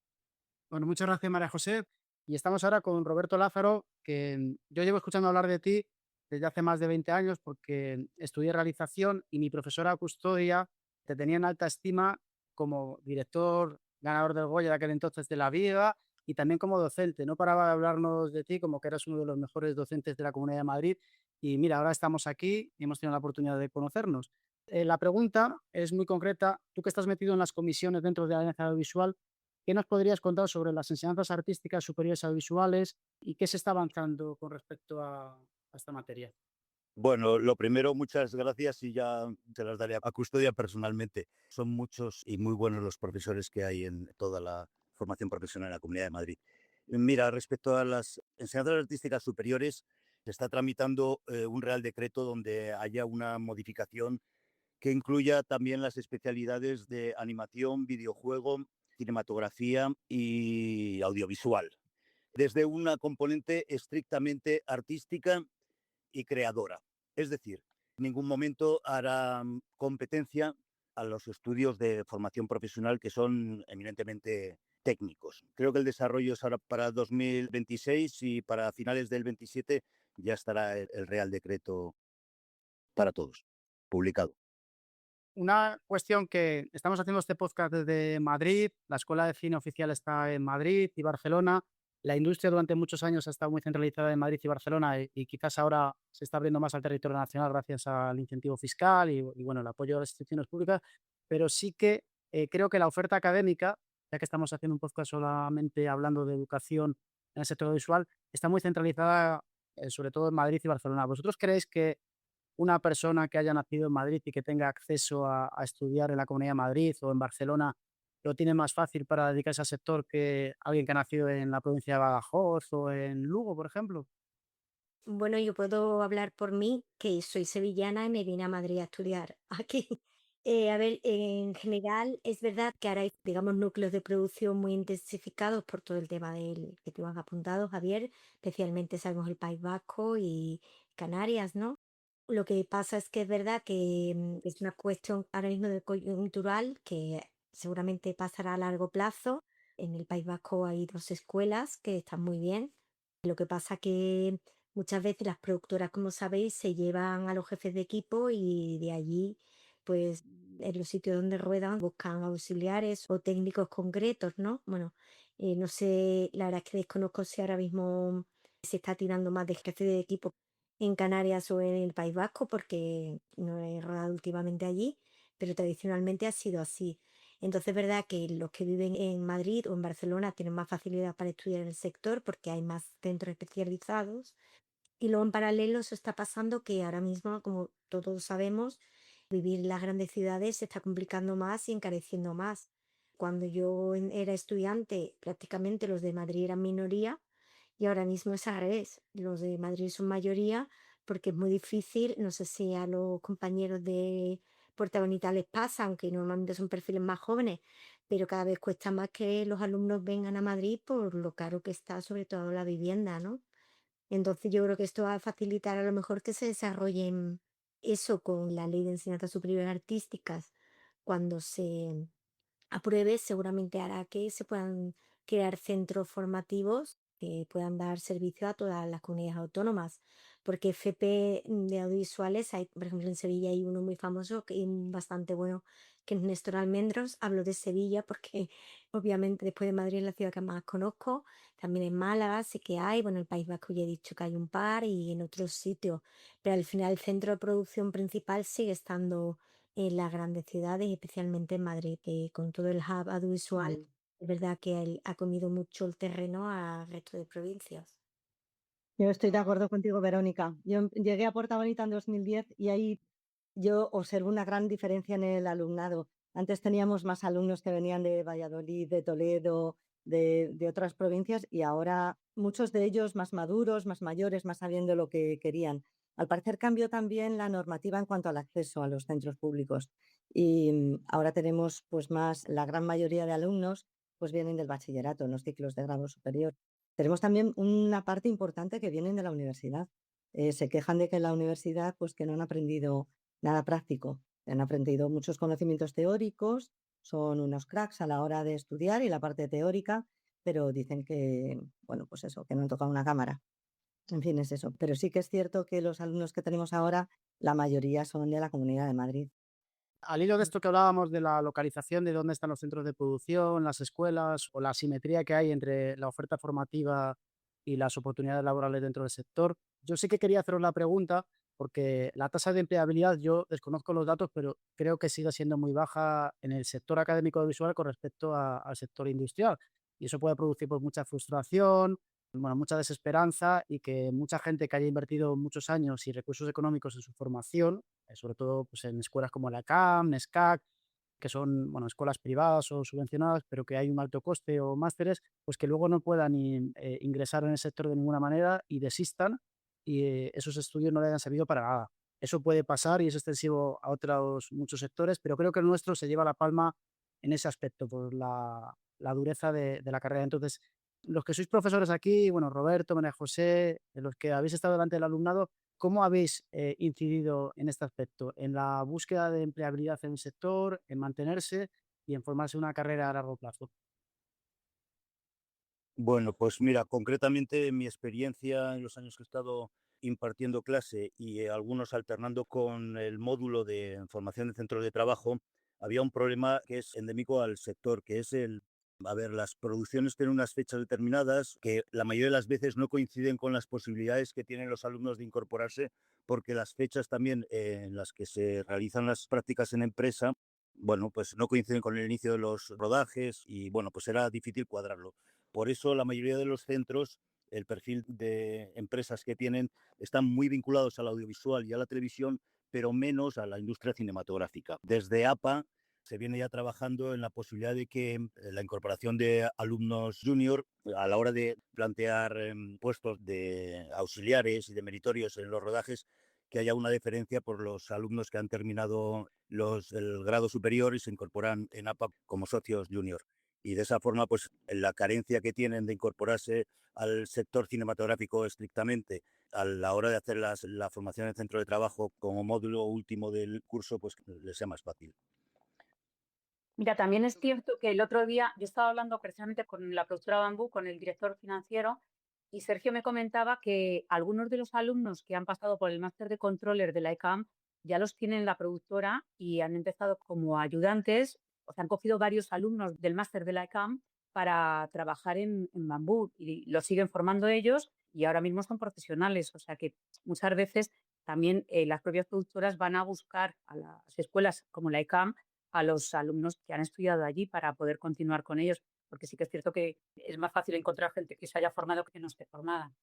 Bueno, muchas gracias, María José. Y estamos ahora con Roberto Lázaro, que yo llevo escuchando hablar de ti desde hace más de 20 años porque estudié realización y mi profesora Custodia te tenía en alta estima como director, ganador del Goya de aquel entonces de La Viga y también como docente. No paraba de hablarnos de ti como que eras uno de los mejores docentes de la Comunidad de Madrid. Y mira, ahora estamos aquí y hemos tenido la oportunidad de conocernos. La pregunta es muy concreta. Tú que estás metido en las comisiones dentro de la Alianza Audiovisual, ¿qué nos podrías contar sobre las enseñanzas artísticas superiores audiovisuales y qué se está avanzando con respecto a esta materia? Bueno, lo primero, muchas gracias y ya se las daré a Custodia personalmente. Son muchos y muy buenos los profesores que hay en toda la formación profesional en la Comunidad de Madrid. Mira, respecto a las enseñanzas artísticas superiores, se está tramitando un Real Decreto donde haya una modificación que incluya también las especialidades de animación, videojuego, cinematografía y audiovisual, desde una componente estrictamente artística y creadora. Es decir, en ningún momento hará competencia a los estudios de formación profesional que son eminentemente técnicos. Creo que el desarrollo es ahora para 2026 y para finales del 27 ya estará el Real Decreto para todos, publicado. Una cuestión que estamos haciendo este podcast desde Madrid, la Escuela de Cine Oficial está en Madrid y Barcelona, la industria durante muchos años ha estado muy centralizada en Madrid y Barcelona y quizás ahora se está abriendo más al territorio nacional gracias al incentivo fiscal y bueno, el apoyo a las instituciones públicas, pero sí que creo que la oferta académica, ya que estamos haciendo un podcast solamente hablando de educación en el sector visual, está muy centralizada sobre todo en Madrid y Barcelona. ¿Vosotros creéis que una persona que haya nacido en Madrid y que tenga acceso a estudiar en la Comunidad de Madrid o en Barcelona lo tiene más fácil para dedicarse al sector que alguien que ha nacido en la provincia de Badajoz o en Lugo, por ejemplo? Bueno, yo puedo hablar por mí, que soy sevillana y me vine a Madrid a estudiar aquí. A ver, en general es verdad que ahora hay, digamos, núcleos de producción muy intensificados por todo el tema del que tú has apuntado, Javier, especialmente sabemos el País Vasco y Canarias, ¿no? Lo que pasa es que es verdad que es una cuestión ahora mismo de coyuntural que seguramente pasará a largo plazo. En el País Vasco hay dos escuelas que están muy bien. Lo que pasa que muchas veces las productoras, como sabéis, se llevan a los jefes de equipo y de allí, pues en los sitios donde ruedan, buscan auxiliares o técnicos concretos, ¿no? Bueno, no sé, la verdad es que desconozco si ahora mismo se está tirando más de jefe de equipo en Canarias o en el País Vasco, porque no he rodado últimamente allí, pero tradicionalmente ha sido así. Entonces es verdad que los que viven en Madrid o en Barcelona tienen más facilidad para estudiar en el sector porque hay más centros especializados. Y luego en paralelo eso está pasando que ahora mismo, como todos sabemos, vivir en las grandes ciudades se está complicando más y encareciendo más. Cuando yo era estudiante, prácticamente los de Madrid eran minoría y ahora mismo es al revés. Los de Madrid son mayoría porque es muy difícil, no sé si a los compañeros de Puerta Bonita les pasa, aunque normalmente son perfiles más jóvenes, pero cada vez cuesta más que los alumnos vengan a Madrid por lo caro que está, sobre todo la vivienda, ¿no? Entonces yo creo que esto va a facilitar a lo mejor que se desarrollen eso con la ley de enseñanza superior artísticas cuando se apruebe, seguramente hará que se puedan crear centros formativos que puedan dar servicio a todas las comunidades autónomas, porque FP de audiovisuales, hay, por ejemplo, en Sevilla hay uno muy famoso y bastante bueno, que es Néstor Almendros. Hablo de Sevilla porque obviamente después de Madrid es la ciudad que más conozco. También en Málaga sí que hay, bueno, el País Vasco ya he dicho que hay un par y en otros sitios, pero al final el centro de producción principal sigue estando en las grandes ciudades y especialmente en Madrid, que con todo el hub audiovisual, es verdad que ha comido mucho el terreno al resto de provincias. Yo estoy de acuerdo contigo, Verónica. Yo llegué a Puerta Bonita en 2010 y ahí yo observo una gran diferencia en el alumnado. Antes teníamos más alumnos que venían de Valladolid, de Toledo, de otras provincias y ahora muchos de ellos más maduros, más mayores, más sabiendo lo que querían. Al parecer cambió también la normativa en cuanto al acceso a los centros públicos y ahora tenemos pues más, la gran mayoría de alumnos pues vienen del bachillerato en los ciclos de grado superior. Tenemos también una parte importante que vienen de la universidad. Se quejan de que en la universidad pues que no han aprendido nada práctico. Han aprendido muchos conocimientos teóricos, son unos cracks a la hora de estudiar y la parte teórica, pero dicen que, bueno, pues eso, que no han tocado una cámara. En fin, es eso. Pero sí que es cierto que los alumnos que tenemos ahora, la mayoría son de la Comunidad de Madrid. Al hilo de esto que hablábamos de la localización de dónde están los centros de producción, las escuelas o la asimetría que hay entre la oferta formativa y las oportunidades laborales dentro del sector, yo sí que quería haceros la pregunta porque la tasa de empleabilidad, yo desconozco los datos, pero creo que sigue siendo muy baja en el sector académico audiovisual con respecto al sector industrial. Y eso puede producir pues, mucha frustración, bueno, mucha desesperanza y que mucha gente que haya invertido muchos años y recursos económicos en su formación, sobre todo pues, en escuelas como la CAM, NESCAC, que son bueno, escuelas privadas o subvencionadas, pero que hay un alto coste o másteres, pues que luego no puedan ingresar en el sector de ninguna manera y desistan y esos estudios no le hayan servido para nada. Eso puede pasar y es extensivo a otros muchos sectores, pero creo que el nuestro se lleva la palma en ese aspecto, por la dureza de la carrera. Entonces, los que sois profesores aquí, bueno, Roberto, María José, los que habéis estado delante del alumnado, ¿cómo habéis incidido en este aspecto? ¿En la búsqueda de empleabilidad en el sector, en mantenerse y en formarse una carrera a largo plazo? Bueno, pues mira, concretamente mi experiencia en los años que he estado impartiendo clase y algunos alternando con el módulo de formación de centros de trabajo, había un problema que es endémico al sector, que es a ver, las producciones tienen unas fechas determinadas que la mayoría de las veces no coinciden con las posibilidades que tienen los alumnos de incorporarse, porque las fechas también en las que se realizan las prácticas en empresa, bueno, pues no coinciden con el inicio de los rodajes y bueno, pues era difícil cuadrarlo. Por eso la mayoría de los centros, el perfil de empresas que tienen, están muy vinculados al audiovisual y a la televisión, pero menos a la industria cinematográfica. Desde APA se viene ya trabajando en la posibilidad de que la incorporación de alumnos junior a la hora de plantear puestos de auxiliares y de meritorios en los rodajes, que haya una diferencia por los alumnos que han terminado el grado superior y se incorporan en APA como socios junior. Y de esa forma, pues la carencia que tienen de incorporarse al sector cinematográfico estrictamente a la hora de hacer la formación en centro de trabajo como módulo último del curso, pues les sea más fácil. Mira, también es cierto que el otro día yo estaba hablando precisamente con la productora Bambú, con el director financiero, y Sergio me comentaba que algunos de los alumnos que han pasado por el máster de controller de la ECAM ya los tienen en la productora y han empezado como ayudantes, o sea, han cogido varios alumnos del máster de la ECAM para trabajar en Bambú y los siguen formando ellos y ahora mismo son profesionales, o sea que muchas veces también las propias productoras van a buscar a las escuelas como la ECAM a los alumnos que han estudiado allí para poder continuar con ellos, porque sí que es cierto que es más fácil encontrar gente que se haya formado que no esté formada.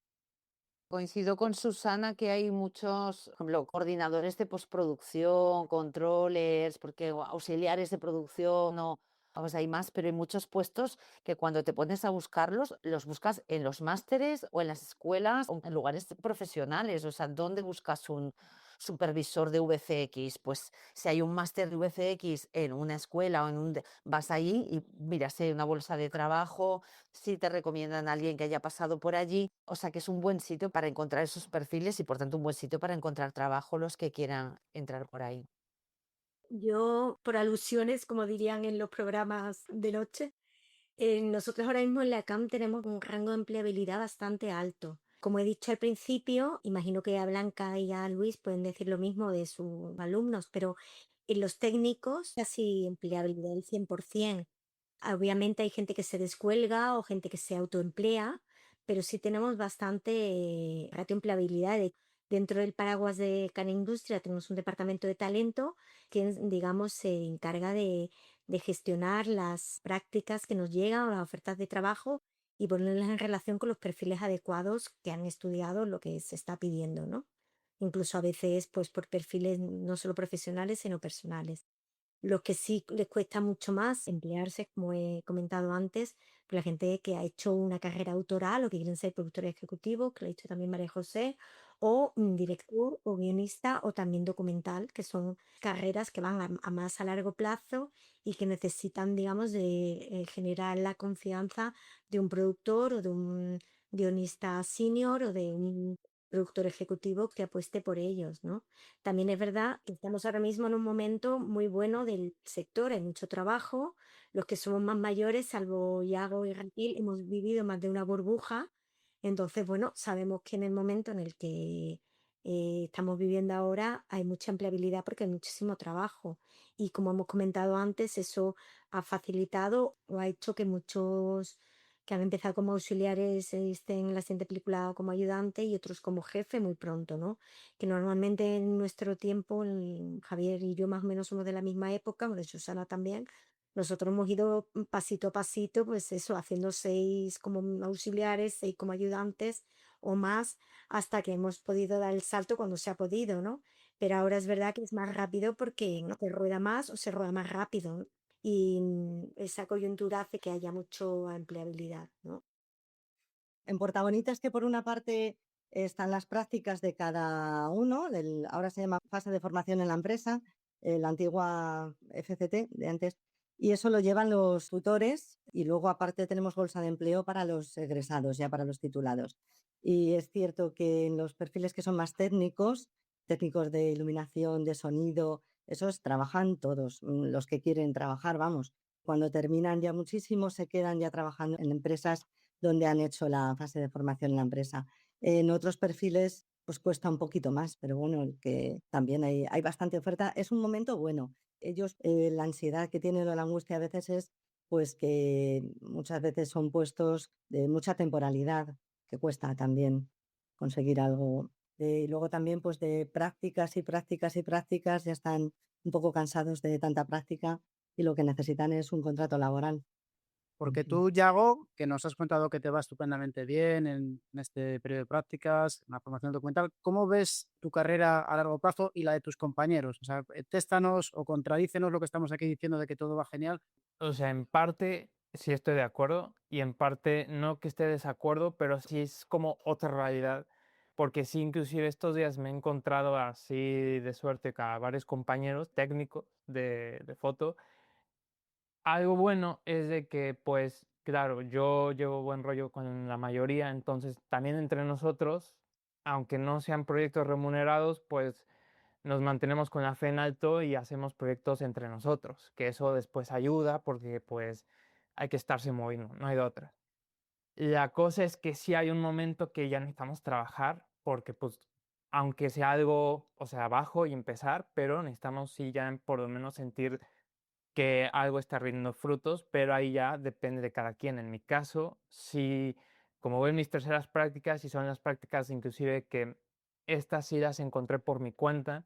Coincido con Susana que hay muchos, por ejemplo, coordinadores de postproducción, controllers, porque auxiliares de producción o pues hay más, pero hay muchos puestos que cuando te pones a buscarlos, los buscas en los másteres o en las escuelas o en lugares profesionales. O sea, ¿dónde buscas un supervisor de VCX? Pues si hay un máster de VCX en una escuela o vas ahí y miras una bolsa de trabajo, si te recomiendan a alguien que haya pasado por allí, o sea que es un buen sitio para encontrar esos perfiles y por tanto un buen sitio para encontrar trabajo los que quieran entrar por ahí. Yo, por alusiones, como dirían en los programas de noche, nosotros ahora mismo en la CAM tenemos un rango de empleabilidad bastante alto. Como he dicho al principio, imagino que a Blanca y a Luis pueden decir lo mismo de sus alumnos, pero en los técnicos casi empleabilidad del 100%. Obviamente hay gente que se descuelga o gente que se autoemplea, pero sí tenemos bastante ratio empleabilidad. Dentro del paraguas de Cana Industria tenemos un departamento de talento que, digamos, se encarga de gestionar las prácticas que nos llegan o las ofertas de trabajo y ponerlas en relación con los perfiles adecuados que han estudiado lo que se está pidiendo, ¿no? Incluso a veces, pues, por perfiles no solo profesionales, sino personales. Los que sí les cuesta mucho más emplearse, como he comentado antes, pues la gente que ha hecho una carrera autoral o que quieren ser productores ejecutivos, que lo ha dicho también María José, o director o guionista o también documental, que son carreras que van a más a largo plazo y que necesitan, digamos, de generar la confianza de un productor o de un guionista senior o de un productor ejecutivo que apueste por ellos, ¿no? También es verdad que estamos ahora mismo en un momento muy bueno del sector, hay mucho trabajo. Los que somos más mayores, salvo Yago y Raquel, hemos vivido más de una burbuja. Entonces, bueno, sabemos que en el momento en el que estamos viviendo ahora hay mucha empleabilidad porque hay muchísimo trabajo. Y como hemos comentado antes, eso ha facilitado o ha hecho que muchos que han empezado como auxiliares estén en la siguiente película como ayudante y otros como jefe muy pronto, ¿no? Que normalmente en nuestro tiempo, Javier y yo más o menos somos de la misma época, bueno, de Susana también, nosotros hemos ido pasito a pasito, pues eso, haciendo 6 como auxiliares, 6 como ayudantes o más, hasta que hemos podido dar el salto cuando se ha podido, ¿no? Pero ahora es verdad que es más rápido porque no se rueda más o se rueda más rápido, ¿no? Y esa coyuntura hace que haya mucho empleabilidad, ¿no? En Portabonitas, que por una parte están las prácticas de cada uno, ahora se llama fase de formación en la empresa, la antigua FCT de antes, y eso lo llevan los tutores y luego aparte tenemos bolsa de empleo para los egresados, ya para los titulados. Y es cierto que en los perfiles que son más técnicos, técnicos de iluminación, de sonido, esos trabajan todos, los que quieren trabajar, vamos. Cuando terminan ya muchísimo, se quedan ya trabajando en empresas donde han hecho la fase de formación en la empresa. En otros perfiles, pues cuesta un poquito más, pero bueno, que también hay bastante oferta. Es un momento bueno. Ellos, la ansiedad que tienen o la angustia a veces es, pues que muchas veces son puestos de mucha temporalidad, que cuesta también conseguir algo. Y luego también, pues de prácticas y prácticas y prácticas, ya están un poco cansados de tanta práctica y lo que necesitan es un contrato laboral. Porque Ujú. tú, Yago, que nos has contado que te va estupendamente bien en este periodo de prácticas, en la formación documental, ¿cómo ves tu carrera a largo plazo y la de tus compañeros? O sea, téstanos o contradícenos lo que estamos aquí diciendo de que todo va genial. O sea, en parte sí estoy de acuerdo y en parte no que esté de desacuerdo, pero sí es como otra realidad. Porque sí, inclusive estos días me he encontrado así de suerte a varios compañeros técnicos de foto. Algo bueno es de que, pues, claro, yo llevo buen rollo con la mayoría, entonces también entre nosotros, aunque no sean proyectos remunerados, pues nos mantenemos con la fe en alto y hacemos proyectos entre nosotros, que eso después ayuda porque pues hay que estarse moviendo, no hay de otra. La cosa es que sí hay un momento que ya necesitamos trabajar porque pues aunque sea algo, o sea, bajo y empezar, pero necesitamos sí ya por lo menos sentir que algo está rindiendo frutos, pero ahí ya depende de cada quien. En mi caso, sí, como voy en mis terceras prácticas y son las prácticas inclusive que estas sí las encontré por mi cuenta,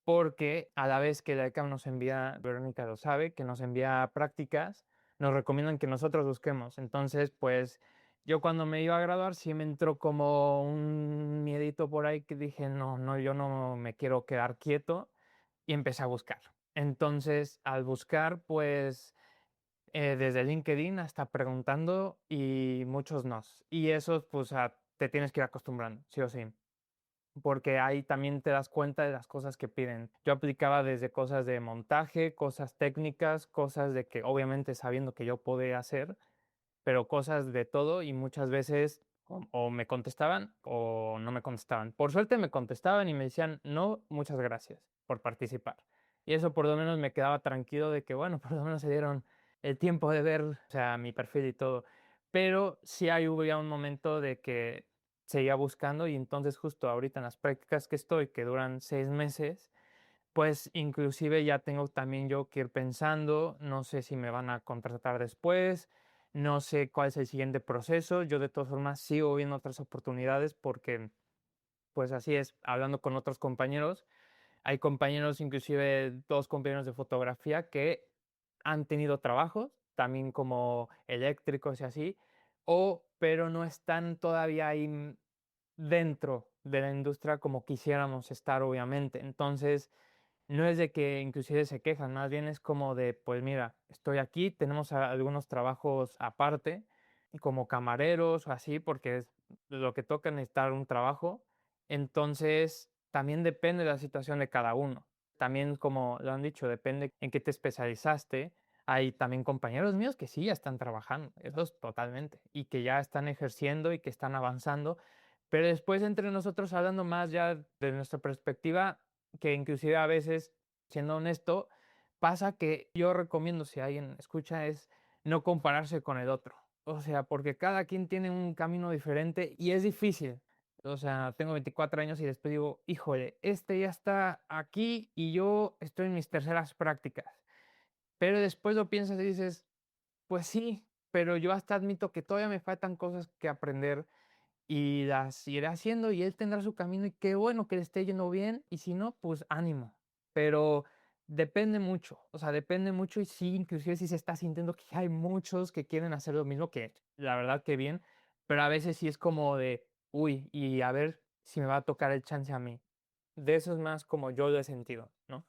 porque a la vez que la ECAM nos envía, Verónica lo sabe, que nos envía prácticas, nos recomiendan que nosotros busquemos. Entonces, pues yo cuando me iba a graduar sí me entró como un miedito por ahí que dije, no, no, yo no me quiero quedar quieto y empecé a buscar. Entonces, al buscar, pues desde LinkedIn hasta preguntando y muchos nos. Y eso, pues, te tienes que ir acostumbrando, sí o sí. Porque ahí también te das cuenta de las cosas que piden. Yo aplicaba desde cosas de montaje, cosas técnicas, cosas de que obviamente sabiendo que yo podía hacer, pero cosas de todo y muchas veces o me contestaban o no me contestaban. Por suerte me contestaban y me decían, no, muchas gracias por participar. Y eso por lo menos me quedaba tranquilo de que, bueno, por lo menos se dieron el tiempo de ver, o sea, mi perfil y todo. Pero sí hay hubo ya un momento de que seguía buscando y entonces justo ahorita en las prácticas que estoy, que duran 6 meses, pues inclusive ya tengo también yo que ir pensando, no sé si me van a contratar después, no sé cuál es el siguiente proceso, yo de todas formas sigo viendo otras oportunidades porque pues así es, hablando con otros compañeros, hay compañeros, inclusive 2 compañeros de fotografía que han tenido trabajos, también como eléctricos y así, pero no están todavía ahí dentro de la industria como quisiéramos estar, obviamente. Entonces, no es de que inclusive se quejan, más bien es como de, pues mira, estoy aquí, tenemos algunos trabajos aparte, como camareros o así, porque es lo que toca necesitar un trabajo. Entonces, también depende de la situación de cada uno. También, como lo han dicho, depende en qué te especializaste. Hay también compañeros míos que sí ya están trabajando, esos totalmente, y que ya están ejerciendo y que están avanzando. Pero después entre nosotros, hablando más ya de nuestra perspectiva, que inclusive a veces, siendo honesto, pasa que yo recomiendo, si alguien escucha, es no compararse con el otro. O sea, porque cada quien tiene un camino diferente y es difícil. O sea, tengo 24 años y después digo, híjole, este ya está aquí y yo estoy en mis terceras prácticas. Pero después lo piensas y dices, pues sí, pero yo hasta admito que todavía me faltan cosas que aprender y las iré haciendo y él tendrá su camino y qué bueno que le esté yendo bien y si no, pues ánimo. Pero depende mucho, o sea, depende mucho y sí, inclusive si se está sintiendo que hay muchos que quieren hacer lo mismo, que la verdad que bien, pero a veces sí es como de, uy, y a ver si me va a tocar el chance a mí. De eso es más como yo lo he sentido, ¿no?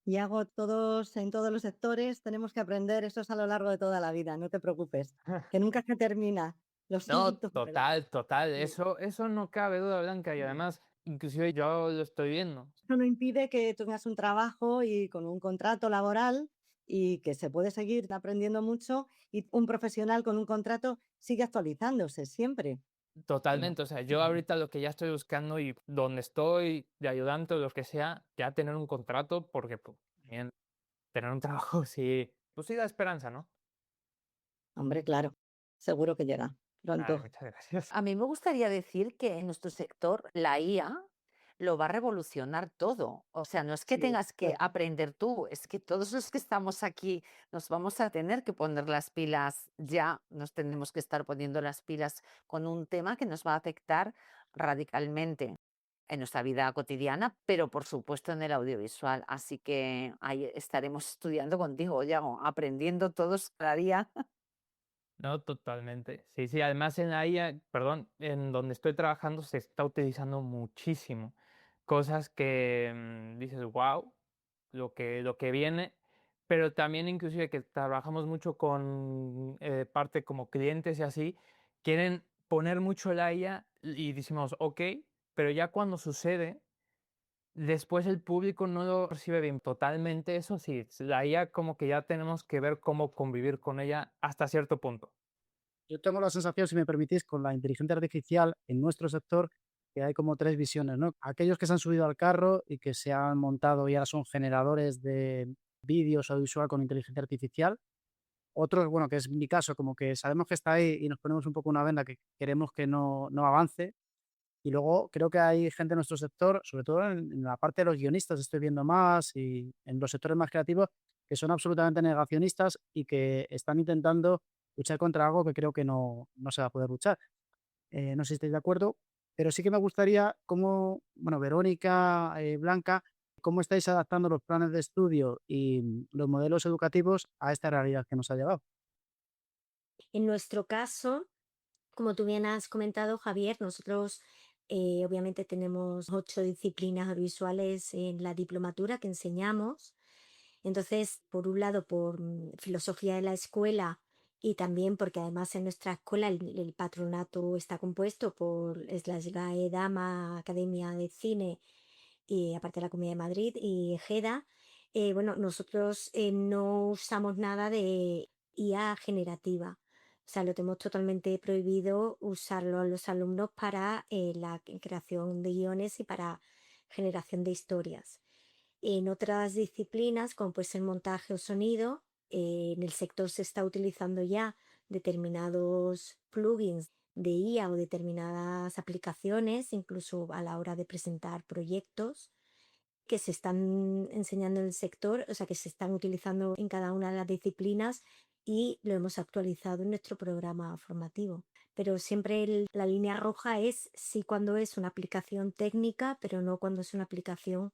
Y hago todos, en todos los sectores, tenemos que aprender, eso es a lo largo de toda la vida, no te preocupes, que nunca se termina lo No, siento, pero total, total, sí. eso no cabe duda, Blanca, y además, inclusive yo lo estoy viendo. Eso no impide que tengas un trabajo y con un contrato laboral y que se puede seguir aprendiendo mucho y un profesional con un contrato sigue actualizándose siempre. Totalmente, o sea, yo ahorita lo que ya estoy buscando y donde estoy de ayudante o lo que sea, ya tener un contrato, porque pues, también tener un trabajo sí, pues sí da esperanza, ¿no? Hombre, claro, seguro que llega Ay, pronto. muchas gracias. A mí me gustaría decir que en nuestro sector la IA lo va a revolucionar todo. O sea, no es que Sí, tengas que claro. aprender tú, es que todos los que estamos aquí nos vamos a tener que poner las pilas ya, nos tenemos que estar poniendo las pilas con un tema que nos va a afectar radicalmente en nuestra vida cotidiana, pero por supuesto en el audiovisual. Así que ahí estaremos estudiando contigo, Yago, aprendiendo todos cada día. No, totalmente. Sí, sí, además en la IA, perdón, en donde estoy trabajando se está utilizando muchísimo. Cosas que dices, wow, lo que viene, pero también inclusive que trabajamos mucho con parte como clientes y así, quieren poner mucho la IA y decimos, ok, pero ya cuando sucede, después el público no lo recibe bien totalmente. Eso sí, la IA como que ya tenemos que ver cómo convivir con ella hasta cierto punto. Yo tengo la sensación, si me permitís, con la inteligencia artificial en nuestro sector, que hay como tres visiones, ¿no? Aquellos que se han subido al carro y que se han montado y ahora son generadores de vídeos audiovisual con inteligencia artificial. Otros, bueno, que es mi caso, como que sabemos que está ahí y nos ponemos un poco una venda que queremos que no avance. Y luego creo que hay gente en nuestro sector, sobre todo en la parte de los guionistas, estoy viendo más, y en los sectores más creativos, que son absolutamente negacionistas y que están intentando luchar contra algo que creo que no se va a poder luchar. No sé si estáis de acuerdo, pero sí que me gustaría cómo, bueno, Verónica, Blanca, cómo estáis adaptando los planes de estudio y los modelos educativos a esta realidad que nos ha llegado. En nuestro caso, como tú bien has comentado, Javier, nosotros obviamente tenemos 8 disciplinas audiovisuales en la diplomatura que enseñamos. Entonces, por un lado, por filosofía de la escuela y también porque además en nuestra escuela el patronato está compuesto por es la SGAE, Dama, Academia de Cine y aparte la Comunidad de Madrid y EGEDA. Bueno, nosotros no usamos nada de IA generativa. O sea, lo tenemos totalmente prohibido usarlo a los alumnos para la creación de guiones y para generación de historias. En otras disciplinas, como puede ser montaje o sonido, en el sector se está utilizando ya determinados plugins de IA o determinadas aplicaciones, incluso a la hora de presentar proyectos que se están enseñando en el sector, o sea, que se están utilizando en cada una de las disciplinas y lo hemos actualizado en nuestro programa formativo. Pero siempre la línea roja es sí cuando es una aplicación técnica, pero no cuando es una aplicación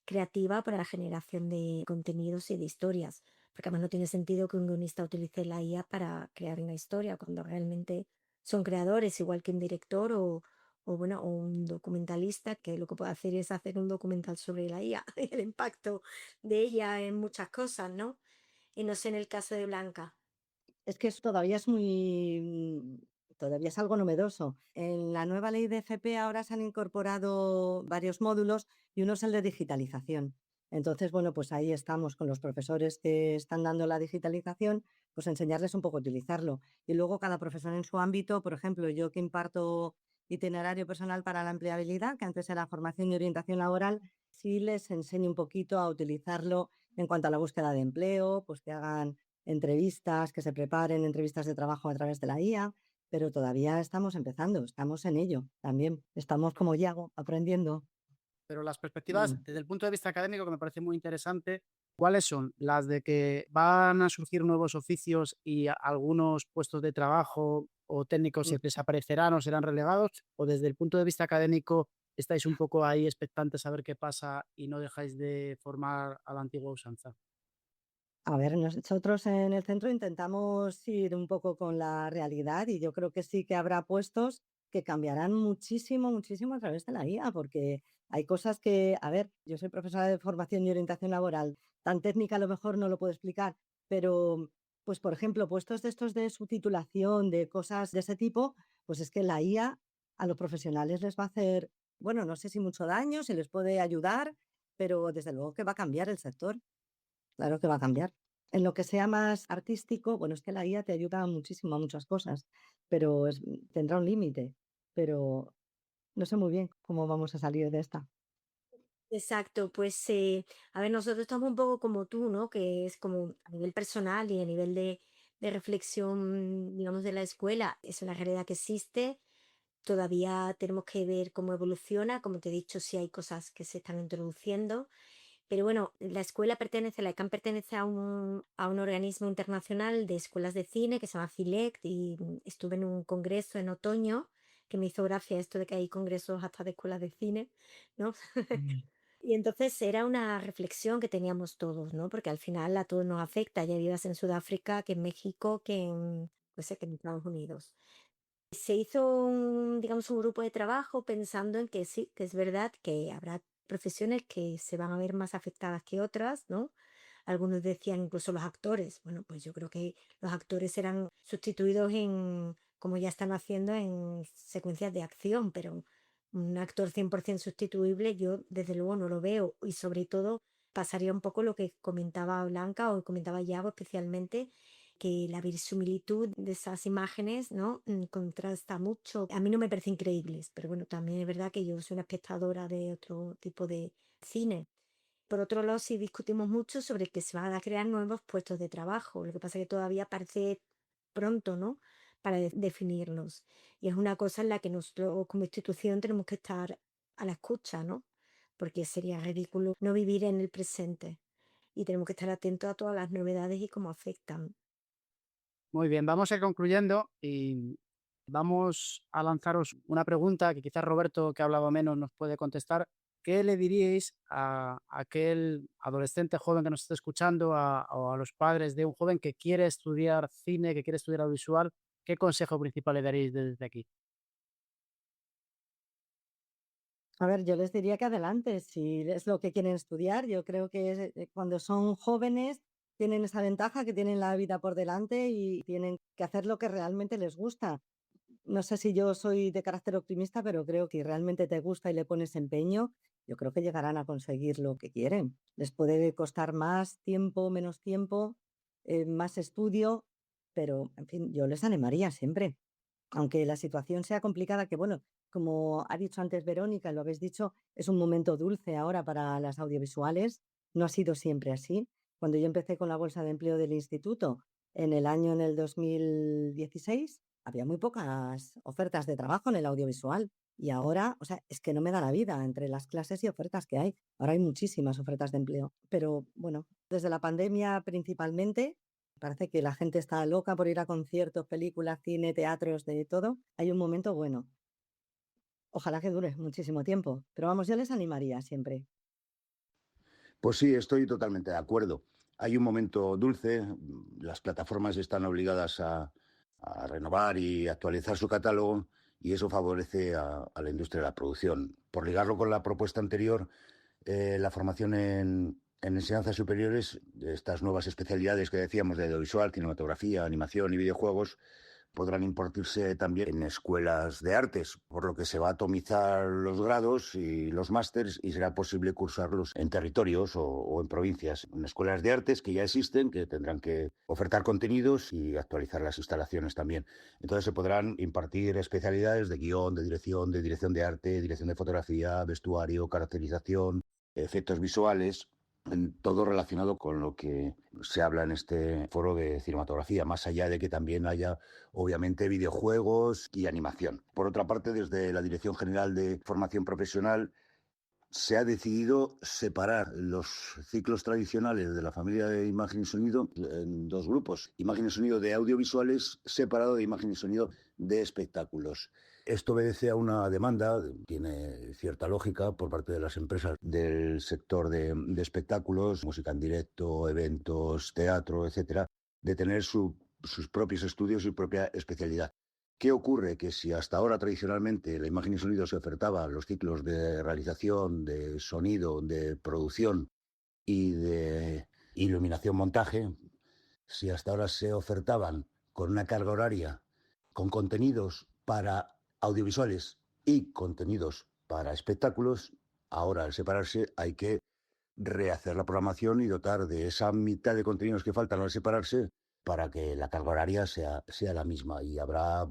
creativa para la generación de contenidos y de historias. Porque además no tiene sentido que un guionista utilice la IA para crear una historia cuando realmente son creadores, igual que un director o bueno, o un documentalista que lo que puede hacer es hacer un documental sobre la IA y el impacto de ella en muchas cosas, ¿no? Y no sé en el caso de Blanca. Es que eso todavía es algo novedoso. En la nueva ley de FP ahora se han incorporado varios módulos y uno es el de digitalización. Entonces, bueno, pues ahí estamos con los profesores que están dando la digitalización, pues enseñarles un poco a utilizarlo. Y luego cada profesor en su ámbito, por ejemplo, yo que imparto itinerario personal para la empleabilidad, que antes era formación y orientación laboral, sí les enseño un poquito a utilizarlo en cuanto a la búsqueda de empleo, pues que hagan entrevistas, que se preparen entrevistas de trabajo a través de la IA, pero todavía estamos empezando, estamos en ello también. Estamos como Yago, aprendiendo. Pero las perspectivas, desde el punto de vista académico, que me parece muy interesante, ¿cuáles son? ¿Las de que van a surgir nuevos oficios y algunos puestos de trabajo o técnicos se desaparecerán o serán relegados? ¿O desde el punto de vista académico estáis un poco ahí expectantes a ver qué pasa y no dejáis de formar a la antigua usanza? A ver, nosotros en el centro intentamos ir un poco con la realidad y yo creo que sí que habrá puestos que cambiarán muchísimo, muchísimo a través de la IA, porque hay cosas que, a ver, yo soy profesora de formación y orientación laboral, tan técnica a lo mejor no lo puedo explicar, pero pues por ejemplo, puestos de estos de subtitulación, de cosas de ese tipo, pues es que la IA a los profesionales les va a hacer, bueno, no sé si mucho daño, si les puede ayudar, pero desde luego que va a cambiar el sector. Claro que va a cambiar. En lo que sea más artístico, bueno, es que la IA te ayuda muchísimo a muchas cosas, pero tendrá un límite. Pero no sé muy bien cómo vamos a salir de esta. Exacto, pues a ver, nosotros estamos un poco como tú, ¿no? Que es como a nivel personal y a nivel de reflexión, digamos, de la escuela, es una realidad que existe. Todavía tenemos que ver cómo evoluciona, como te he dicho, si hay cosas que se están introduciendo. Pero bueno, la ECAM pertenece a un organismo internacional de escuelas de cine que se llama FILEC y estuve en un congreso en otoño que me hizo gracia esto de que hay congresos hasta de escuelas de cine, ¿no? Y entonces era una reflexión que teníamos todos, ¿no? Porque al final a todos nos afecta, ya vivas en Sudáfrica, que en México, pues, que en Estados Unidos. Se hizo digamos, un grupo de trabajo pensando en que sí, que es verdad que habrá profesiones que se van a ver más afectadas que otras, ¿no? Algunos decían incluso los actores. Bueno, pues yo creo que los actores serán sustituidos como ya están haciendo en secuencias de acción, pero un actor 100% sustituible yo desde luego no lo veo y sobre todo pasaría un poco lo que comentaba Blanca o comentaba Yago especialmente, que la verisimilitud de esas imágenes, ¿no? Contrasta mucho. A mí no me parecen increíbles, pero bueno, también es verdad que yo soy una espectadora de otro tipo de cine. Por otro lado, sí discutimos mucho sobre que se van a crear nuevos puestos de trabajo. Lo que pasa es que todavía parece pronto, ¿no? Para definirlos. Y es una cosa en la que nosotros como institución tenemos que estar a la escucha, ¿no? Porque sería ridículo no vivir en el presente. Y tenemos que estar atentos a todas las novedades y cómo afectan. Muy bien, vamos a ir concluyendo y vamos a lanzaros una pregunta que quizás Roberto, que ha hablado menos, nos puede contestar. ¿Qué le diríais a aquel adolescente joven que nos esté escuchando o a los padres de un joven que quiere estudiar cine, que quiere estudiar audiovisual? ¿Qué consejo principal le daréis desde aquí? A ver, yo les diría que adelante, si es lo que quieren estudiar. Yo creo que cuando son jóvenes tienen esa ventaja que tienen la vida por delante y tienen que hacer lo que realmente les gusta. No sé si yo soy de carácter optimista, pero creo que realmente te gusta y le pones empeño, yo creo que llegarán a conseguir lo que quieren. Les puede costar más tiempo, menos tiempo, más estudio, pero en fin, yo les animaría siempre. Aunque la situación sea complicada, que bueno, como ha dicho antes Verónica, lo habéis dicho, es un momento dulce ahora para las audiovisuales. No ha sido siempre así. Cuando yo empecé con la bolsa de empleo del instituto en el 2016, había muy pocas ofertas de trabajo en el audiovisual. Y ahora, o sea, es que no me da la vida entre las clases y ofertas que hay. Ahora hay muchísimas ofertas de empleo. Pero bueno, desde la pandemia principalmente, parece que la gente está loca por ir a conciertos, películas, cine, teatros, de todo. Hay un momento bueno. Ojalá que dure muchísimo tiempo. Pero vamos, yo les animaría siempre. Pues sí, estoy totalmente de acuerdo. Hay un momento dulce, las plataformas están obligadas a renovar y actualizar su catálogo y eso favorece a la industria de la producción. Por ligarlo con la propuesta anterior, la formación en enseñanzas superiores, estas nuevas especialidades que decíamos de audiovisual, cinematografía, animación y videojuegos, podrán impartirse también en escuelas de artes, por lo que se va a atomizar los grados y los másters y será posible cursarlos en territorios o en provincias, en escuelas de artes que ya existen, que tendrán que ofertar contenidos y actualizar las instalaciones también. Entonces se podrán impartir especialidades de guión, de dirección de arte, dirección de fotografía, vestuario, caracterización, efectos visuales, todo relacionado con lo que se habla en este foro de cinematografía, más allá de que también haya, obviamente, videojuegos y animación. Por otra parte, desde la Dirección General de Formación Profesional se ha decidido separar los ciclos tradicionales de la familia de imagen y sonido en dos grupos. Imagen y sonido de audiovisuales separado de imagen y sonido de espectáculos. Esto obedece a una demanda, tiene cierta lógica por parte de las empresas del sector de espectáculos, música en directo, eventos, teatro, etcétera, de tener sus propios estudios y su propia especialidad. ¿Qué ocurre? Que si hasta ahora tradicionalmente la imagen y sonido se ofertaba los ciclos de realización, de sonido, de producción y de iluminación-montaje, si hasta ahora se ofertaban con una carga horaria, con contenidos para audiovisuales y contenidos para espectáculos, ahora al separarse hay que rehacer la programación y dotar de esa mitad de contenidos que faltan al separarse para que la carga horaria sea la misma. Y habrá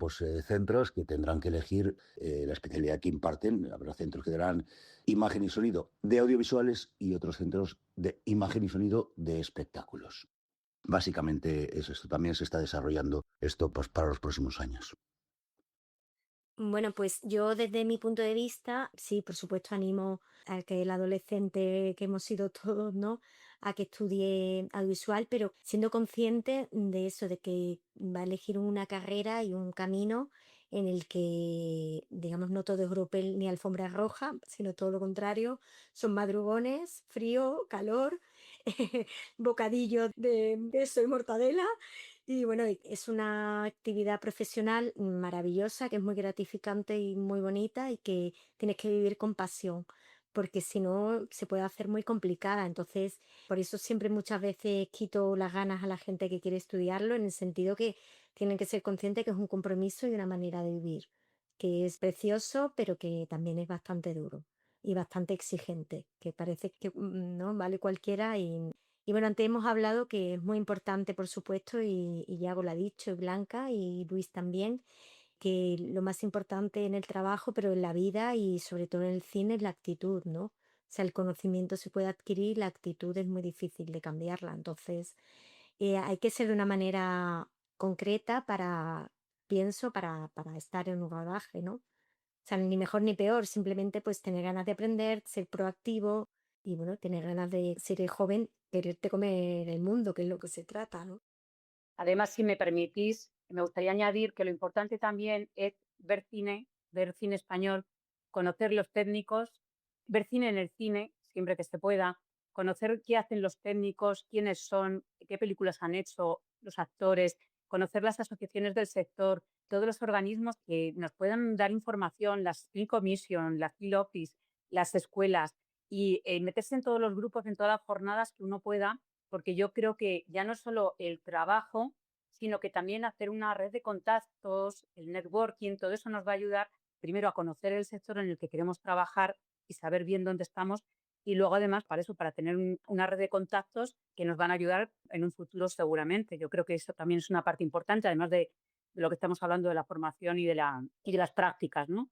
centros que tendrán que elegir la especialidad que imparten. Habrá centros que darán imagen y sonido de audiovisuales y otros centros de imagen y sonido de espectáculos. Básicamente es esto. También se está desarrollando esto pues, para los próximos años. Bueno, pues yo desde mi punto de vista, sí, por supuesto animo a que el adolescente que hemos sido todos, ¿no? A que estudie audiovisual, pero siendo consciente de eso, de que va a elegir una carrera y un camino en el que, digamos, no todo es ropel ni alfombra roja, sino todo lo contrario, son madrugones, frío, calor, bocadillo de queso y mortadela. Y bueno, es una actividad profesional maravillosa, que es muy gratificante y muy bonita y que tienes que vivir con pasión, porque si no se puede hacer muy complicada. Entonces, por eso siempre muchas veces quito las ganas a la gente que quiere estudiarlo, en el sentido que tienen que ser conscientes que es un compromiso y una manera de vivir, que es precioso, pero que también es bastante duro y bastante exigente, que parece que no vale cualquiera y bueno, antes hemos hablado que es muy importante, por supuesto, y Yago lo ha dicho, y Blanca y Luis también, que lo más importante en el trabajo, pero en la vida y sobre todo en el cine es la actitud, ¿no? O sea, el conocimiento se puede adquirir, la actitud es muy difícil de cambiarla. Entonces, hay que ser de una manera concreta pienso, para estar en un rodaje, ¿no? O sea, ni mejor ni peor, simplemente pues tener ganas de aprender, ser proactivo y bueno, tener ganas de ser joven, quererte comer el mundo, que es lo que se trata, ¿no? Además, si me permitís, me gustaría añadir que lo importante también es ver cine español, conocer los técnicos, ver cine en el cine, siempre que se pueda, conocer qué hacen los técnicos, quiénes son, qué películas han hecho los actores, conocer las asociaciones del sector, todos los organismos que nos puedan dar información, las Film Commission, las Film Office, las escuelas, y meterse en todos los grupos, en todas las jornadas que uno pueda, porque yo creo que ya no solo el trabajo, sino que también hacer una red de contactos, el networking, todo eso nos va a ayudar primero a conocer el sector en el que queremos trabajar y saber bien dónde estamos, y luego además para eso, para tener una red de contactos que nos van a ayudar en un futuro seguramente. Yo creo que eso también es una parte importante, además de lo que estamos hablando de la formación y de las prácticas, ¿no?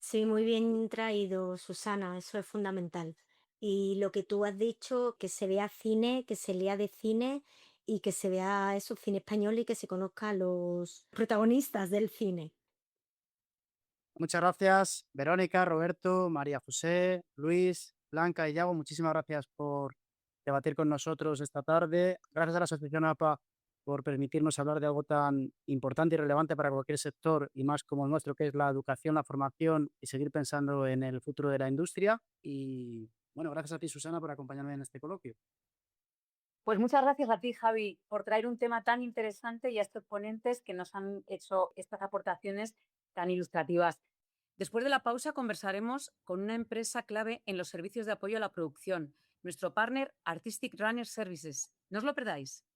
Sí, muy bien traído, Susana, eso es fundamental. Y lo que tú has dicho, que se vea cine, que se lea de cine y que se vea eso, cine español, y que se conozca a los protagonistas del cine. Muchas gracias, Verónica, Roberto, María José, Luis, Blanca y Yago. Muchísimas gracias por debatir con nosotros esta tarde. Gracias a la Asociación APA por permitirnos hablar de algo tan importante y relevante para cualquier sector, y más como el nuestro, que es la educación, la formación y seguir pensando en el futuro de la industria. Y bueno, gracias a ti, Susana, por acompañarme en este coloquio. Pues muchas gracias a ti, Javi, por traer un tema tan interesante y a estos ponentes que nos han hecho estas aportaciones tan ilustrativas. Después de la pausa conversaremos con una empresa clave en los servicios de apoyo a la producción, nuestro partner Artistic Runner Services. No os lo perdáis.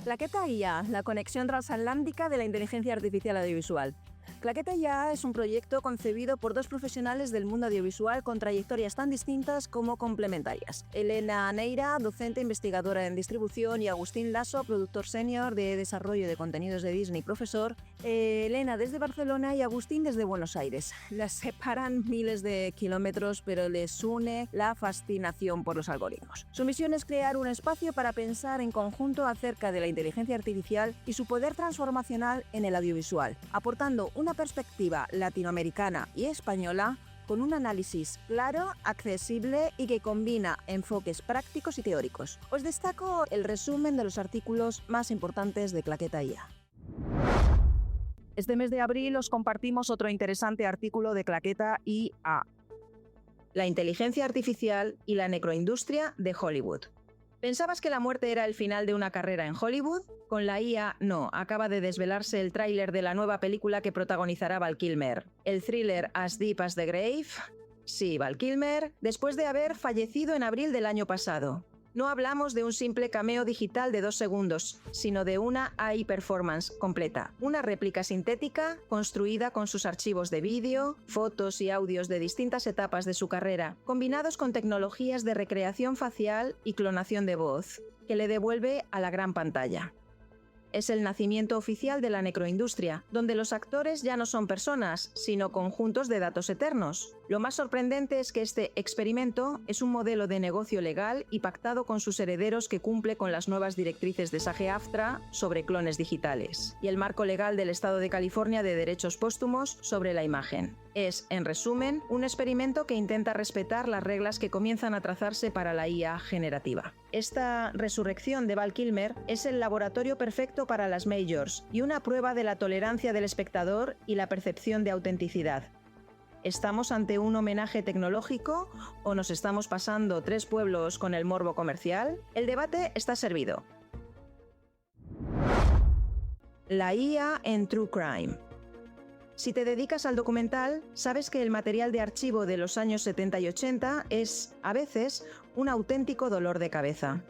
Claqueta IA, la conexión transatlántica de la inteligencia artificial audiovisual. Claqueta IA es un proyecto concebido por dos profesionales del mundo audiovisual con trayectorias tan distintas como complementarias. Elena Neira, docente investigadora en distribución, y Agustín Lasso, productor senior de desarrollo de contenidos de Disney, profesor. Elena desde Barcelona y Agustín desde Buenos Aires. Las separan miles de kilómetros, pero les une la fascinación por los algoritmos. Su misión es crear un espacio para pensar en conjunto acerca de la inteligencia artificial y su poder transformacional en el audiovisual, aportando una perspectiva latinoamericana y española con un análisis claro, accesible y que combina enfoques prácticos y teóricos. Os destaco el resumen de los artículos más importantes de Claqueta IA. Este mes de abril os compartimos otro interesante artículo de Claqueta IA: la inteligencia artificial y la necroindustria de Hollywood. ¿Pensabas que la muerte era el final de una carrera en Hollywood? Con la IA, no. Acaba de desvelarse el tráiler de la nueva película que protagonizará Val Kilmer. El thriller As Deep as the Grave. Sí, Val Kilmer, después de haber fallecido en abril del año pasado. No hablamos de un simple cameo digital de 2 segundos, sino de una AI performance completa. Una réplica sintética construida con sus archivos de vídeo, fotos y audios de distintas etapas de su carrera, combinados con tecnologías de recreación facial y clonación de voz, que le devuelve a la gran pantalla. Es el nacimiento oficial de la necroindustria, donde los actores ya no son personas, sino conjuntos de datos eternos. Lo más sorprendente es que este experimento es un modelo de negocio legal y pactado con sus herederos que cumple con las nuevas directrices de SAG-AFTRA sobre clones digitales y el marco legal del Estado de California de derechos póstumos sobre la imagen. Es, en resumen, un experimento que intenta respetar las reglas que comienzan a trazarse para la IA generativa. Esta resurrección de Val Kilmer es el laboratorio perfecto para las majors y una prueba de la tolerancia del espectador y la percepción de autenticidad. ¿Estamos ante un homenaje tecnológico o nos estamos pasando 3 pueblos con el morbo comercial? El debate está servido. La IA en True Crime. Si te dedicas al documental, sabes que el material de archivo de los años 70 y 80 es, a veces, un auténtico dolor de cabeza.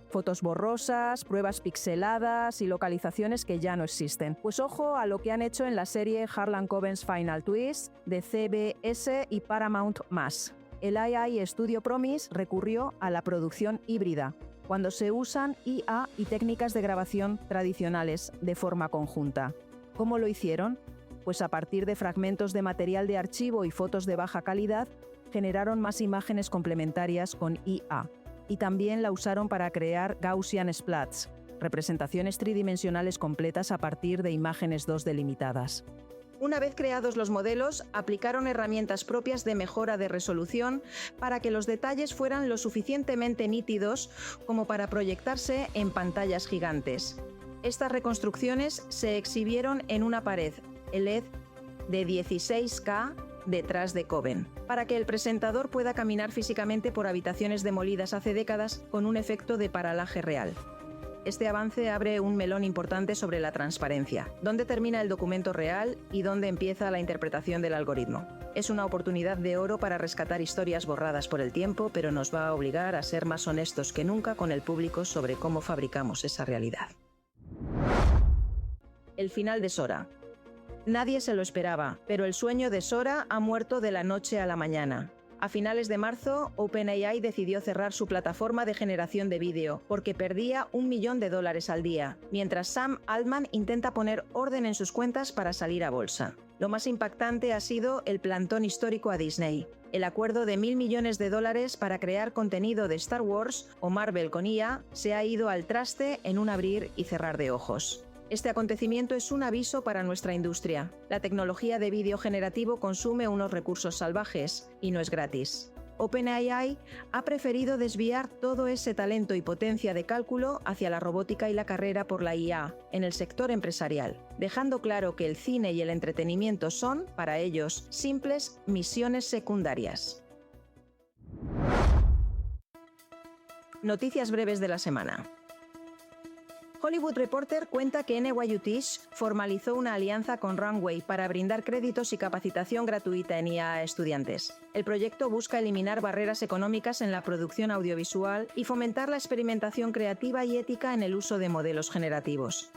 Fotos borrosas, pruebas pixeladas y localizaciones que ya no existen. Pues ojo a lo que han hecho en la serie Harlan Coben's Final Twist de CBS y Paramount+. El AI Studio Promise recurrió a la producción híbrida, cuando se usan IA y técnicas de grabación tradicionales de forma conjunta. ¿Cómo lo hicieron? Pues a partir de fragmentos de material de archivo y fotos de baja calidad, generaron más imágenes complementarias con IA. Y también la usaron para crear Gaussian Splats, representaciones tridimensionales completas a partir de imágenes 2 delimitadas. Una vez creados los modelos, aplicaron herramientas propias de mejora de resolución para que los detalles fueran lo suficientemente nítidos como para proyectarse en pantallas gigantes. Estas reconstrucciones se exhibieron en una pared LED de 16K detrás de Coben, para que el presentador pueda caminar físicamente por habitaciones demolidas hace décadas con un efecto de paralaje real. Este avance abre un melón importante sobre la transparencia, dónde termina el documento real y dónde empieza la interpretación del algoritmo. Es una oportunidad de oro para rescatar historias borradas por el tiempo, pero nos va a obligar a ser más honestos que nunca con el público sobre cómo fabricamos esa realidad. El final de Sora. Nadie se lo esperaba, pero el sueño de Sora ha muerto de la noche a la mañana. A finales de marzo, OpenAI decidió cerrar su plataforma de generación de vídeo porque perdía $1 millón al día, mientras Sam Altman intenta poner orden en sus cuentas para salir a bolsa. Lo más impactante ha sido el plantón histórico a Disney. El acuerdo de $1.000 millones para crear contenido de Star Wars o Marvel con IA se ha ido al traste en un abrir y cerrar de ojos. Este acontecimiento es un aviso para nuestra industria. La tecnología de vídeo generativo consume unos recursos salvajes y no es gratis. OpenAI ha preferido desviar todo ese talento y potencia de cálculo hacia la robótica y la carrera por la IA en el sector empresarial, dejando claro que el cine y el entretenimiento son, para ellos, simples misiones secundarias. Noticias breves de la semana. Hollywood Reporter cuenta que NYU-Tisch formalizó una alianza con Runway para brindar créditos y capacitación gratuita en IA a estudiantes. El proyecto busca eliminar barreras económicas en la producción audiovisual y fomentar la experimentación creativa y ética en el uso de modelos generativos.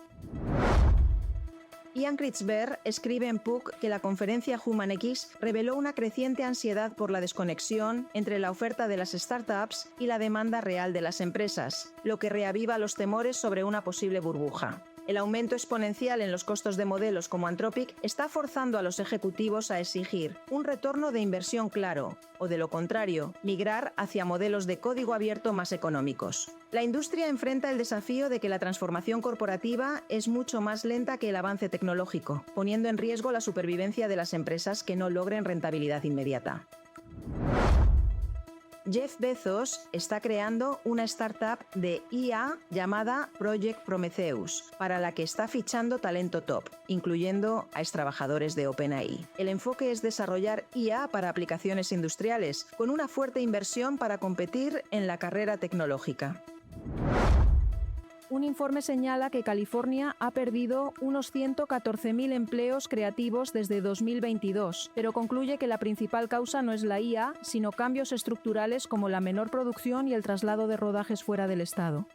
Ian Kritzberg escribe en Puck que la conferencia HumanX reveló una creciente ansiedad por la desconexión entre la oferta de las startups y la demanda real de las empresas, lo que reaviva los temores sobre una posible burbuja. El aumento exponencial en los costos de modelos como Anthropic está forzando a los ejecutivos a exigir un retorno de inversión claro, o de lo contrario, migrar hacia modelos de código abierto más económicos. La industria enfrenta el desafío de que la transformación corporativa es mucho más lenta que el avance tecnológico, poniendo en riesgo la supervivencia de las empresas que no logren rentabilidad inmediata. Jeff Bezos está creando una startup de IA llamada Project Prometheus, para la que está fichando talento top, incluyendo a extrabajadores de OpenAI. El enfoque es desarrollar IA para aplicaciones industriales, con una fuerte inversión para competir en la carrera tecnológica. Un informe señala que California ha perdido unos 114.000 empleos creativos desde 2022, pero concluye que la principal causa no es la IA, sino cambios estructurales como la menor producción y el traslado de rodajes fuera del estado.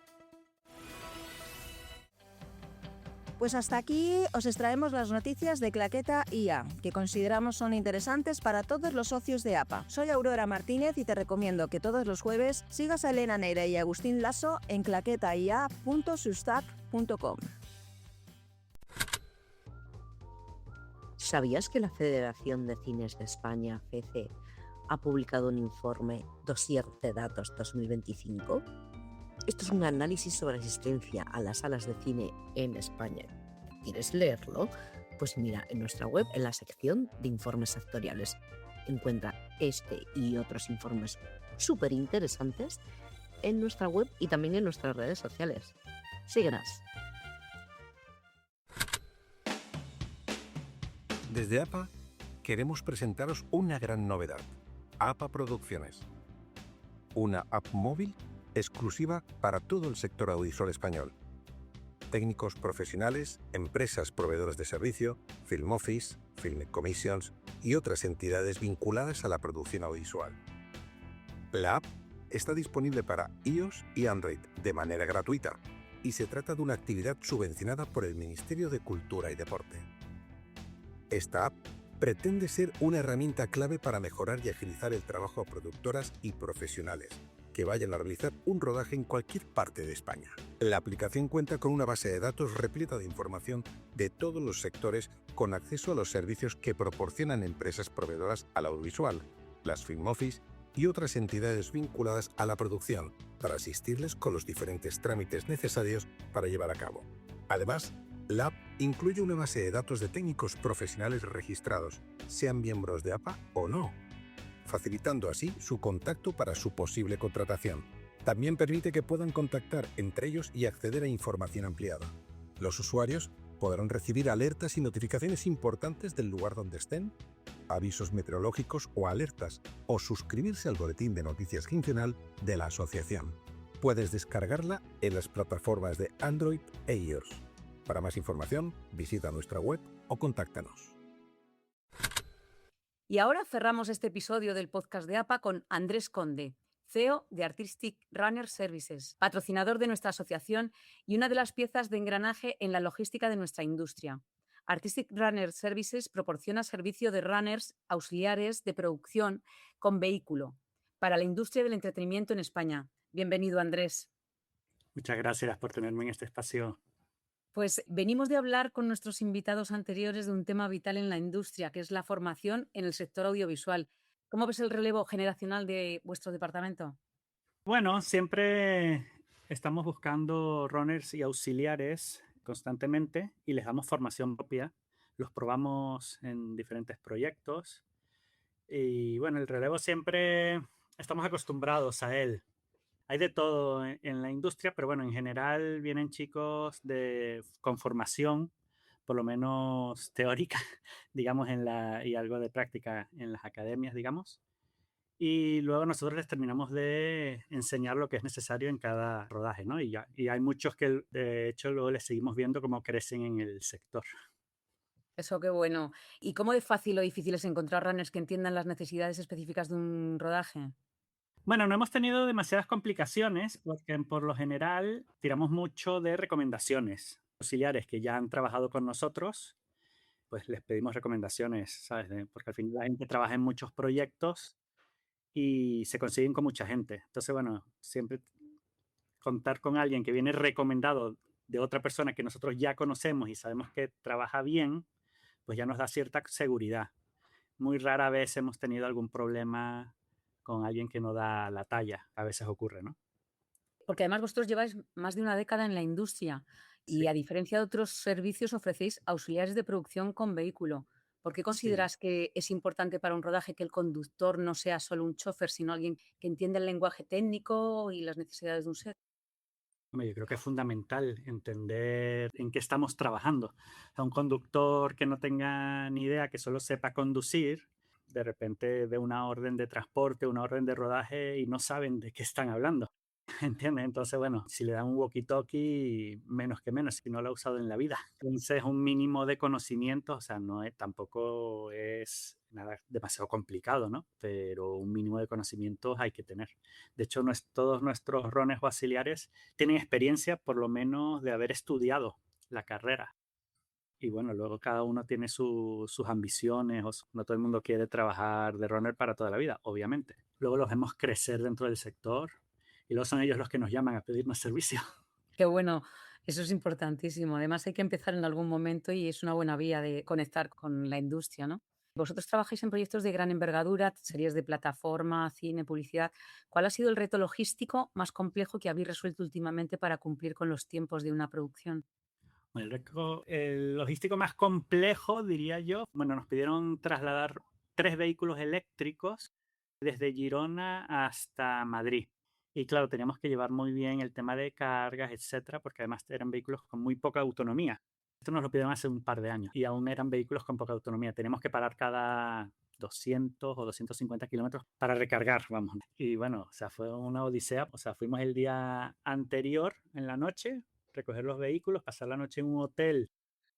Pues hasta aquí os extraemos las noticias de Claqueta IA, que consideramos son interesantes para todos los socios de APA. Soy Aurora Martínez y te recomiendo que todos los jueves sigas a Elena Neira y Agustín Lasso en claquetaia.substack.com. ¿Sabías que la Federación de Cines de España, FECE, ha publicado un informe Dossier de Datos 2025? Esto es un análisis sobre asistencia a las salas de cine en España. ¿Quieres leerlo? Pues mira, en nuestra web, en la sección de informes sectoriales, encuentra este y otros informes súper interesantes en nuestra web y también en nuestras redes sociales. Síguenos. Desde APA queremos presentaros una gran novedad, APA Producciones. Una app móvil exclusiva para todo el sector audiovisual español. Técnicos profesionales, empresas proveedores de servicio, Film Office, Film Commissions y otras entidades vinculadas a la producción audiovisual. La app está disponible para iOS y Android de manera gratuita y se trata de una actividad subvencionada por el Ministerio de Cultura y Deporte. Esta app pretende ser una herramienta clave para mejorar y agilizar el trabajo a productoras y profesionales que vayan a realizar un rodaje en cualquier parte de España. La aplicación cuenta con una base de datos repleta de información de todos los sectores con acceso a los servicios que proporcionan empresas proveedoras al audiovisual, las Film Office y otras entidades vinculadas a la producción, para asistirles con los diferentes trámites necesarios para llevar a cabo. Además, la app incluye una base de datos de técnicos profesionales registrados, sean miembros de APA o no, facilitando así su contacto para su posible contratación. También permite que puedan contactar entre ellos y acceder a información ampliada. Los usuarios podrán recibir alertas y notificaciones importantes del lugar donde estén, avisos meteorológicos o alertas, o suscribirse al boletín de noticias quincenal de la asociación. Puedes descargarla en las plataformas de Android e iOS. Para más información, visita nuestra web o contáctanos. Y ahora cerramos este episodio del podcast de APA con Andrés Conde, CEO de Artistic Runner Services, patrocinador de nuestra asociación y una de las piezas de engranaje en la logística de nuestra industria. Artistic Runner Services proporciona servicio de runners auxiliares de producción con vehículo para la industria del entretenimiento en España. Bienvenido, Andrés. Muchas gracias por tenerme en este espacio. Pues venimos de hablar con nuestros invitados anteriores de un tema vital en la industria, que es la formación en el sector audiovisual. ¿Cómo ves el relevo generacional de vuestro departamento? Bueno, siempre estamos buscando runners y auxiliares constantemente y les damos formación propia. Los probamos en diferentes proyectos y bueno, el relevo siempre estamos acostumbrados a él. Hay de todo en la industria, pero bueno, en general vienen chicos con formación, por lo menos teórica, digamos, y algo de práctica en las academias, digamos. Y luego nosotros les terminamos de enseñar lo que es necesario en cada rodaje, ¿no? Y hay muchos que, de hecho, luego les seguimos viendo cómo crecen en el sector. Eso, qué bueno. ¿Y cómo de fácil o difícil es encontrar runners que entiendan las necesidades específicas de un rodaje? Bueno, no hemos tenido demasiadas complicaciones porque por lo general tiramos mucho de recomendaciones. Auxiliares que ya han trabajado con nosotros, pues les pedimos recomendaciones, ¿sabes? Porque al final la gente trabaja en muchos proyectos y se consiguen con mucha gente. Entonces, bueno, siempre contar con alguien que viene recomendado de otra persona que nosotros ya conocemos y sabemos que trabaja bien, pues ya nos da cierta seguridad. Muy rara vez hemos tenido algún problema con alguien que no da la talla. A veces ocurre, ¿no? Porque además vosotros lleváis más de una década en la industria y Sí. a diferencia de otros servicios ofrecéis auxiliares de producción con vehículo. ¿Por qué Sí. consideras que es importante para un rodaje que el conductor no sea solo un chofer, sino alguien que entienda el lenguaje técnico y las necesidades de un set? Hombre, yo creo que es fundamental entender en qué estamos trabajando. O sea, un conductor que no tenga ni idea, que solo sepa conducir, de repente ve una orden de transporte, una orden de rodaje y no saben de qué están hablando. ¿Entiendes? Entonces, bueno, si le dan un walkie-talkie, menos que menos, si no lo ha usado en la vida. Entonces, un mínimo de conocimiento, o sea, tampoco es nada demasiado complicado, ¿no? Pero un mínimo de conocimientos hay que tener. De hecho, todos nuestros runners o auxiliares tienen experiencia, por lo menos, de haber estudiado la carrera. Y bueno, luego cada uno tiene sus ambiciones, no todo el mundo quiere trabajar de runner para toda la vida, obviamente. Luego los vemos crecer dentro del sector y luego son ellos los que nos llaman a pedirnos servicio. Qué bueno, eso es importantísimo. Además hay que empezar en algún momento y es una buena vía de conectar con la industria, ¿no? Vosotros trabajáis en proyectos de gran envergadura, series de plataforma, cine, publicidad. ¿Cuál ha sido el reto logístico más complejo que habéis resuelto últimamente para cumplir con los tiempos de una producción? El logístico más complejo, diría yo, bueno, nos pidieron trasladar 3 vehículos eléctricos desde Girona hasta Madrid. Y claro, teníamos que llevar muy bien el tema de cargas, etcétera, porque además eran vehículos con muy poca autonomía. Esto nos lo pidieron hace un par de años y aún eran vehículos con poca autonomía. Teníamos que parar cada 200 o 250 kilómetros para recargar, vamos. Y bueno, o sea, fue una odisea. O sea, fuimos el día anterior en la noche, recoger los vehículos, pasar la noche en un hotel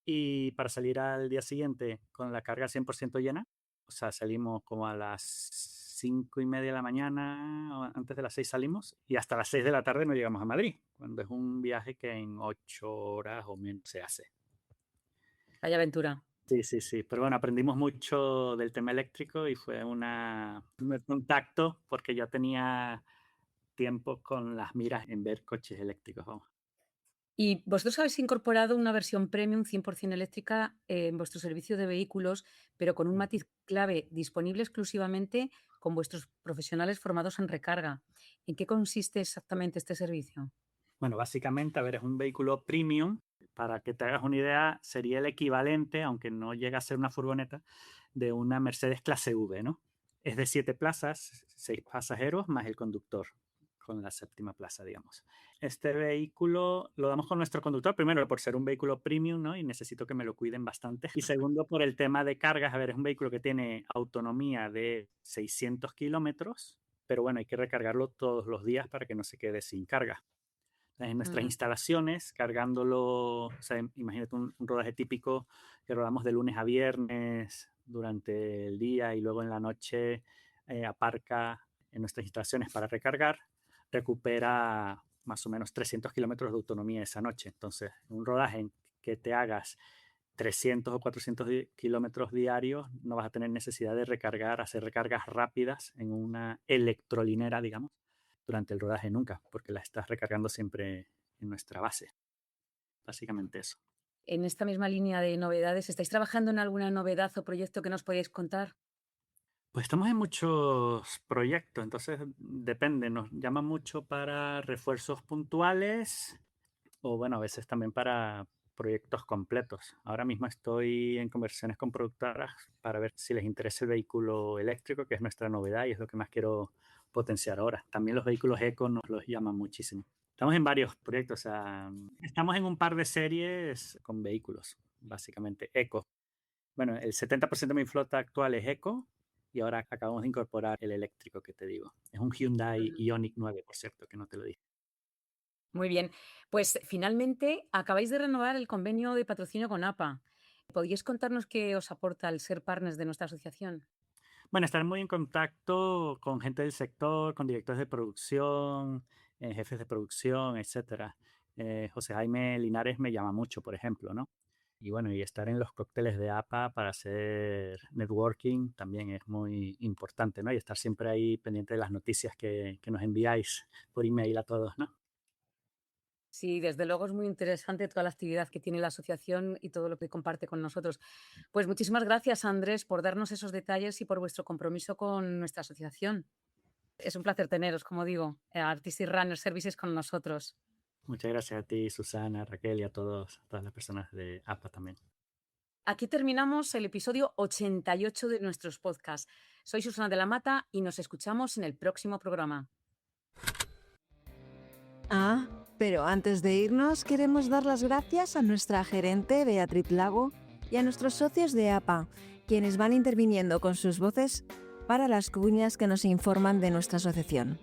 y para salir al día siguiente con la carga 100% llena. O sea, salimos como a las 5:30 de la mañana, o antes de las 6 salimos y hasta las 6 de la tarde no llegamos a Madrid, cuando es un viaje que en 8 horas o menos se hace. Hay aventura. Sí, sí, sí. Pero bueno, aprendimos mucho del tema eléctrico y fue un contacto porque yo tenía tiempo con las miras en ver coches eléctricos, vamos. Y vosotros habéis incorporado una versión premium 100% eléctrica en vuestro servicio de vehículos, pero con un matiz clave, disponible exclusivamente con vuestros profesionales formados en recarga. ¿En qué consiste exactamente este servicio? Bueno, básicamente, a ver, es un vehículo premium. Para que te hagas una idea, sería el equivalente, aunque no llega a ser una furgoneta, de una Mercedes clase V, ¿no? Es de 7 plazas, 6 pasajeros más el conductor, con la 7ª plaza, digamos. Este vehículo lo damos con nuestro conductor, primero por ser un vehículo premium, ¿no? Y necesito que me lo cuiden bastante. Y segundo, por el tema de cargas. A ver, es un vehículo que tiene autonomía de 600 kilómetros, pero bueno, hay que recargarlo todos los días para que no se quede sin carga. En nuestras instalaciones, cargándolo, o sea, imagínate un rodaje típico que rodamos de lunes a viernes durante el día y luego en la noche aparca en nuestras instalaciones para recargar, recupera más o menos 300 kilómetros de autonomía esa noche. Entonces, un rodaje en que te hagas 300 o 400 kilómetros diarios, no vas a tener necesidad de hacer recargas rápidas en una electrolinera, digamos, durante el rodaje nunca, porque la estás recargando siempre en nuestra base. Básicamente eso. En esta misma línea de novedades, ¿estáis trabajando en alguna novedad o proyecto que nos podáis contar? Pues estamos en muchos proyectos, entonces depende, nos llaman mucho para refuerzos puntuales o bueno, a veces también para proyectos completos. Ahora mismo estoy en conversaciones con productoras para ver si les interesa el vehículo eléctrico, que es nuestra novedad y es lo que más quiero potenciar ahora. También los vehículos eco nos los llaman muchísimo. Estamos en varios proyectos, o sea, estamos en un par de series con vehículos, básicamente eco. Bueno, el 70% de mi flota actual es eco y ahora acabamos de incorporar el eléctrico que te digo. Es un Hyundai Ioniq 9, por cierto, que no te lo dije. Muy bien, pues finalmente acabáis de renovar el convenio de patrocinio con APA. ¿Podríais contarnos qué os aporta el ser partners de nuestra asociación? Bueno, estar muy en contacto con gente del sector, con directores de producción, jefes de producción, etcétera. José Jaime Linares me llama mucho, por ejemplo, ¿no? Y bueno, y estar en los cócteles de APA para hacer networking también es muy importante, ¿no? Y estar siempre ahí pendiente de las noticias que nos enviáis por email a todos, ¿no? Sí, desde luego es muy interesante toda la actividad que tiene la asociación y todo lo que comparte con nosotros. Pues muchísimas gracias, Andrés, por darnos esos detalles y por vuestro compromiso con nuestra asociación. Es un placer teneros, como digo, Artistic Runner Services con nosotros. Muchas gracias a ti, Susana, Raquel y a todas las personas de APA también. Aquí terminamos el episodio 88 de nuestros podcasts. Soy Susana de la Mata y nos escuchamos en el próximo programa. Pero antes de irnos, queremos dar las gracias a nuestra gerente Beatriz Lago y a nuestros socios de APA, quienes van interviniendo con sus voces para las cuñas que nos informan de nuestra asociación.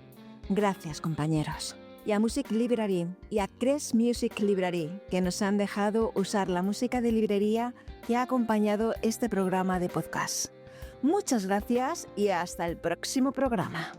Gracias, compañeros. Y a Music Library y a Cres Music Library, que nos han dejado usar la música de librería que ha acompañado este programa de podcast. Muchas gracias y hasta el próximo programa.